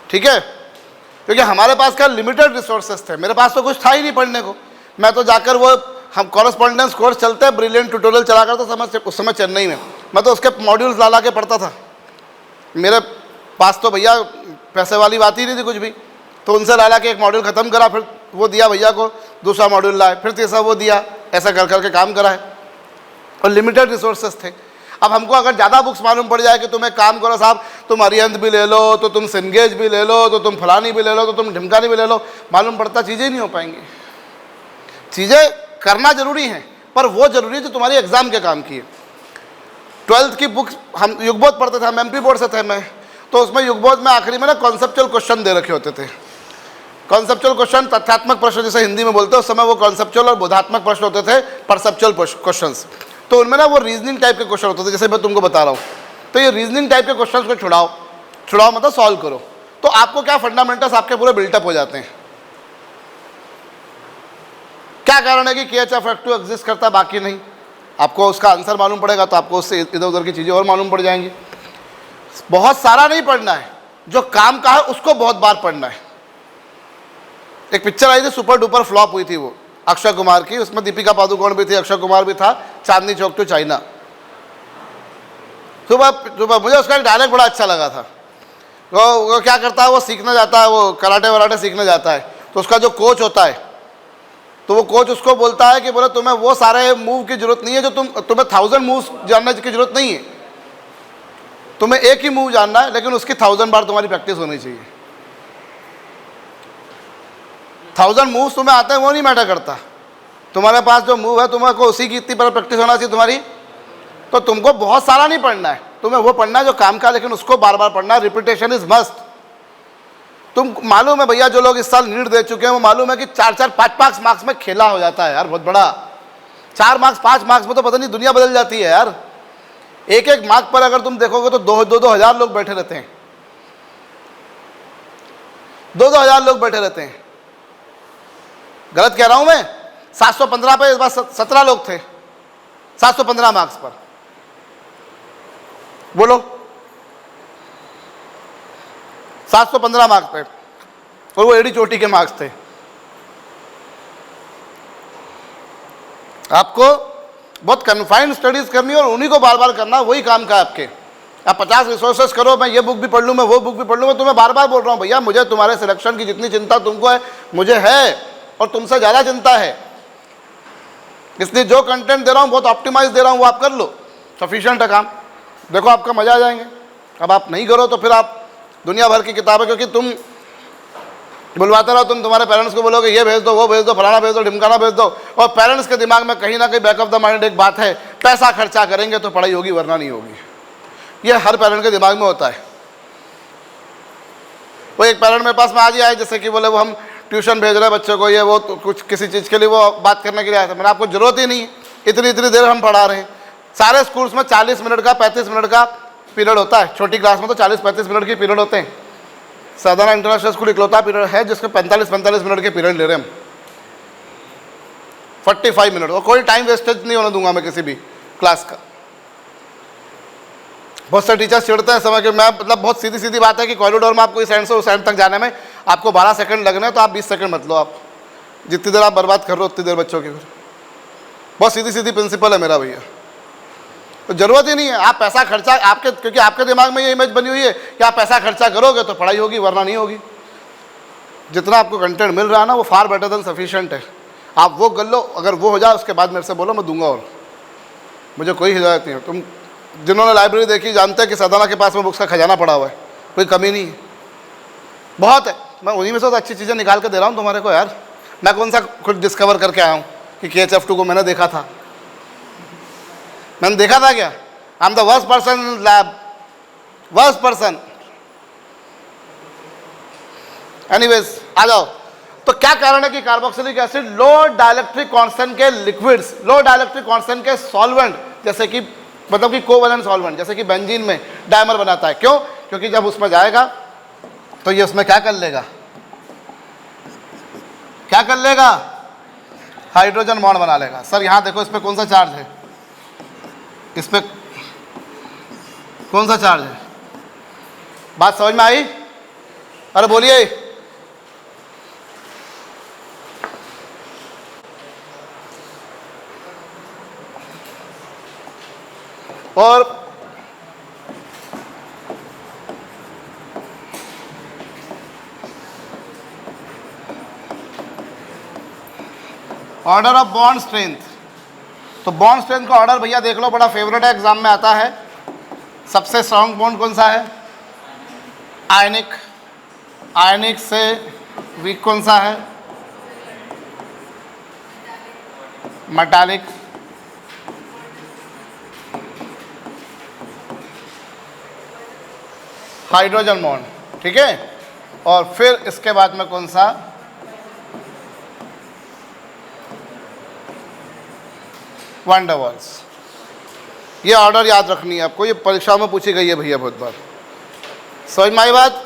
ठीक है। क्योंकि हमारे पास क्या लिमिटेड रिसोर्सेज थे, मेरे पास तो कुछ था ही नहीं पढ़ने को। मैं तो जाकर वो, हम कॉरेस्पॉन्डेंस कोर्स चलते हैं, ब्रिलियंट ट्यूटोरियल चला करता समय, उस समय चेन्नई में, मैं तो उसके मॉड्यूल्स ला के पढ़ता था। मेरे पास तो भैया पैसे वाली बात ही नहीं थी कुछ भी। तो उनसे ला के एक मॉड्यूल ख़त्म करा, फिर वो दिया भैया को, दूसरा मॉड्यूल लाए, फिर तीसरा वो दिया, ऐसा कर करके काम करा है। और लिमिटेड रिसोर्सेज थे। अब हमको अगर ज़्यादा बुक्स मालूम पड़ जाए कि तुम एक काम करो साहब, तुम अरिहंत भी ले लो, तो तुम सिंगेज भी ले लो, तो तुम फलानी भी ले लो, तो तुम ढिमकानी भी ले लो, मालूम पड़ता चीज़ें नहीं हो पाएंगी। चीज़ें करना जरूरी है, पर वो जरूरी है जो तुम्हारी एग्जाम के काम की है। 12th की बुक्स हम युगबोध पढ़ते थे, हम MP बोर्ड से थे मैं, तो उसमें युगबोध में आखिरी में ना कॉन्सेप्चुअल क्वेश्चन दे रखे होते थे। कॉन्सेप्चुअल क्वेश्चन, तथ्यात्मक प्रश्न जैसे हिंदी में बोलते हैं, उस समय वो कॉन्सेप्चुअल और बोधात्मक प्रश्न होते थे, परसेप्चुअल क्वेश्चंस। तो उनमें ना वो रीजनिंग टाइप के क्वेश्चन होते थे, जैसे मैं तुमको बता रहा हूँ। तो ये रीजनिंग टाइप के क्वेश्चन को छुड़ाओ मतलब सॉल्व करो, तो आपको क्या फंडामेंटल्स आपके पूरे बिल्टअप हो जाते हैं। क्या कारण है कि KHF एग्जिस्ट करता है, बाकी नहीं। आपको उसका आंसर मालूम पड़ेगा तो आपको उससे इधर उधर की चीज़ें और मालूम पड़ जाएंगी। बहुत सारा नहीं पढ़ना है, जो काम का है उसको बहुत बार पढ़ना है। एक पिक्चर आई थी, सुपर डुपर फ्लॉप हुई थी वो, अक्षय कुमार की, उसमें दीपिका पादुकोण भी थी, अक्षय कुमार भी था, चांदनी चौक टू चाइना। सुबह मुझे उसका डायलॉग बड़ा अच्छा लगा था। वो क्या करता है, वो सीखने जाता है, वो कराटे वराटे सीखने जाता है। तो उसका जो कोच होता है, तो वो कोच उसको बोलता है कि बोले तुम्हें वो सारे मूव की जरूरत नहीं है जो तुम्हें 1000 मूव्स जानने की जरूरत नहीं है, तुम्हें एक ही मूव जानना है, लेकिन उसकी 1000 बार तुम्हारी प्रैक्टिस होनी चाहिए। 1000 मूव्स तुम्हें आते हैं वो नहीं मैटर करता, तुम्हारे पास जो मूव है तुम्हें को उसी की इतनी पर प्रैक्टिस होना चाहिए तुम्हारी। तो तुमको बहुत सारा नहीं पढ़ना है, तुम्हें वो पढ़ना है जो काम का, लेकिन उसको बार बार पढ़ना है। Repetition is must. तुम मालूम है भैया, जो लोग इस साल नीट दे चुके हैं वो मालूम है कि 4-4, 5-5 मार्क्स में खेला हो जाता है यार, बहुत बड़ा। 4 मार्क्स 5 मार्क्स में तो पता नहीं दुनिया बदल जाती है यार। एक एक मार्क पर अगर तुम देखोगे तो 2-2 हजार लोग बैठे रहते हैं, 2-2 हजार लोग बैठे रहते हैं। गलत कह रहा हूं मैं? 715 पे इस बार 17 लोग थे 715 मार्क्स पर। बोलो 715 मार्क्स पे, और वो एडी चोटी के मार्क्स थे। आपको बहुत कन्फाइंड स्टडीज करनी है और उन्हीं को बार बार करना, वही काम का आपके। आप 50 रिसोर्सेस करो, मैं ये बुक भी पढ़ लूँ, मैं वो बुक भी पढ़ लूँ। मैं तुम्हें बार बार बोल रहा हूँ भैया, मुझे तुम्हारे सिलेक्शन की जितनी चिंता तुमको है मुझे है, और तुमसे ज़्यादा चिंता है। इसलिए जो कंटेंट दे रहा हूँ बहुत ऑप्टिमाइज दे रहा हूँ, वो आप कर लो, सफिशिएंट है काम। देखो आपका मजा आ जाएंगे। अब आप नहीं करो तो फिर आप दुनिया भर की किताबें, क्योंकि तुम बुलवाते रहो, तुम तुम्हारे पेरेंट्स को बोलोगे ये भेज दो, वो भेज दो, फलाना भेज दो, ढिमकाना भेज दो, और पेरेंट्स के दिमाग में कहीं ना कहीं बैक ऑफ द माइंड एक बात है, पैसा खर्चा करेंगे तो पढ़ाई होगी वरना नहीं होगी। ये हर पेरेंट के दिमाग में होता है। वो एक पेरेंट मेरे पास में आज ही आए, जैसे कि बोले वो हम ट्यूशन भेज रहे हैं बच्चों को, ये वो तो कुछ किसी चीज़ के लिए वो बात करने के लिए आया था। मैंने आपको जरूरत ही नहीं है, इतनी इतनी देर हम पढ़ा रहे हैं। सारे स्कूल्स में 40 मिनट का 35 मिनट का पीरियड होता है, छोटी क्लास में तो 40-35 मिनट के पीरियड होते हैं। साधारण इंटरनेशनल स्कूल इकलौता पीरियड है जिसके 45-45 मिनट के पीरियड ले रहे हैं हम, 45 मिनट। और कोई टाइम वेस्टेज नहीं होने दूंगा मैं किसी भी क्लास का। बहुत से टीचर्स चिढ़ते हैं समय के, मैं मतलब बहुत सीधी सीधी बात है कि कॉरिडोर में आपको इस एंड से उस एंड तक जाने में आपको 12 सेकंड लगने हैं, तो आप 20 सेकंड मत लो। आप जितनी देर आप बर्बाद कर रहे हो उतनी देर बच्चों की। बहुत सीधी सीधी प्रिंसिपल है मेरा भैया, तो जरूरत ही नहीं है आप पैसा खर्चा, आपके क्योंकि आपके दिमाग में ये इमेज बनी हुई है कि आप पैसा खर्चा करोगे तो पढ़ाई होगी वरना नहीं होगी। जितना आपको कंटेंट मिल रहा है ना वो फार बेटर देन सफिशिएंट है। आप वो कर लो, अगर वो हो जाए उसके बाद मेरे से बोलो, मैं दूंगा। और मुझे कोई हिदायत नहीं है। तुम जिन्होंने लाइब्रेरी देखी जानते हैं कि सदाना के पास में बुक्स का खजाना पड़ा हुआ है, कोई कमी नहीं है, बहुत है। मैं उन्हीं में से तो अच्छी चीज़ें निकाल के दे रहा हूँ तुम्हारे को यार। मैं कौन सा खुद डिस्कवर करके आया हूँ कि KHF2 को मैंने देखा था? मैंने देखा था क्या? I am the worst person in lab, worst person. Anyways आ जाओ। तो क्या कारण है कि carboxylic acid low dielectric constant के लिक्विड्स, लो डाइलेक्ट्रिक कांस्टेंट के सॉल्वेंट, जैसे कि मतलब कि कोवैलेंट सॉल्वेंट जैसे कि बेंजीन में डायमर बनाता है। क्यों? क्योंकि जब उसमें जाएगा तो ये उसमें क्या कर लेगा, क्या कर लेगा? हाइड्रोजन बॉन्ड बना लेगा। सर यहाँ देखो इस पर कौन सा चार्ज है, इस पर कौन सा चार्ज है? बात समझ में आई? अरे बोलिए। और ऑर्डर ऑफ बॉन्ड स्ट्रेंथ, तो बॉन्ड स्ट्रेंथ का ऑर्डर भैया देख लो, बड़ा फेवरेट है, एग्जाम में आता है। सबसे स्ट्रांग बॉन्ड कौन सा है? आयनिक। आयनिक से वीक कौन सा है? मेटालिक। हाइड्रोजन बॉन्ड, ठीक है। और फिर इसके बाद में कौन सा? Van der Waals. ये ऑर्डर याद रखनी है आपको, ये परीक्षाओं में पूछी गई है भैया बहुत बार। समझ में आई बात?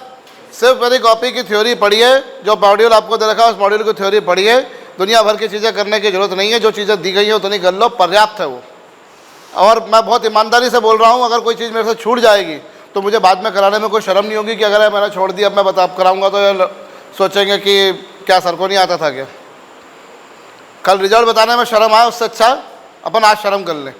सिर्फ मेरी कॉपी की थ्योरी पढ़िए, जो मॉड्यूल आपको दे रखा है उस मॉड्यूल की थ्योरी पढ़िए। दुनिया भर की चीज़ें करने की जरूरत नहीं है, जो चीज़ें दी गई है उतनी कर लो, पर्याप्त है वो। और मैं बहुत ईमानदारी से बोल रहा हूँ, अगर कोई चीज़ मेरे से छूट जाएगी तो मुझे बाद में कराने में कोई शर्म नहीं होगी कि अगर मैंने छोड़ दी अब मैं बता कराऊंगा तो ये सोचेंगे कि क्या सर को नहीं आता था क्या। कल रिजल्ट बताने में शर्म आए, उससे अच्छा अपन आज शर्म कर लें।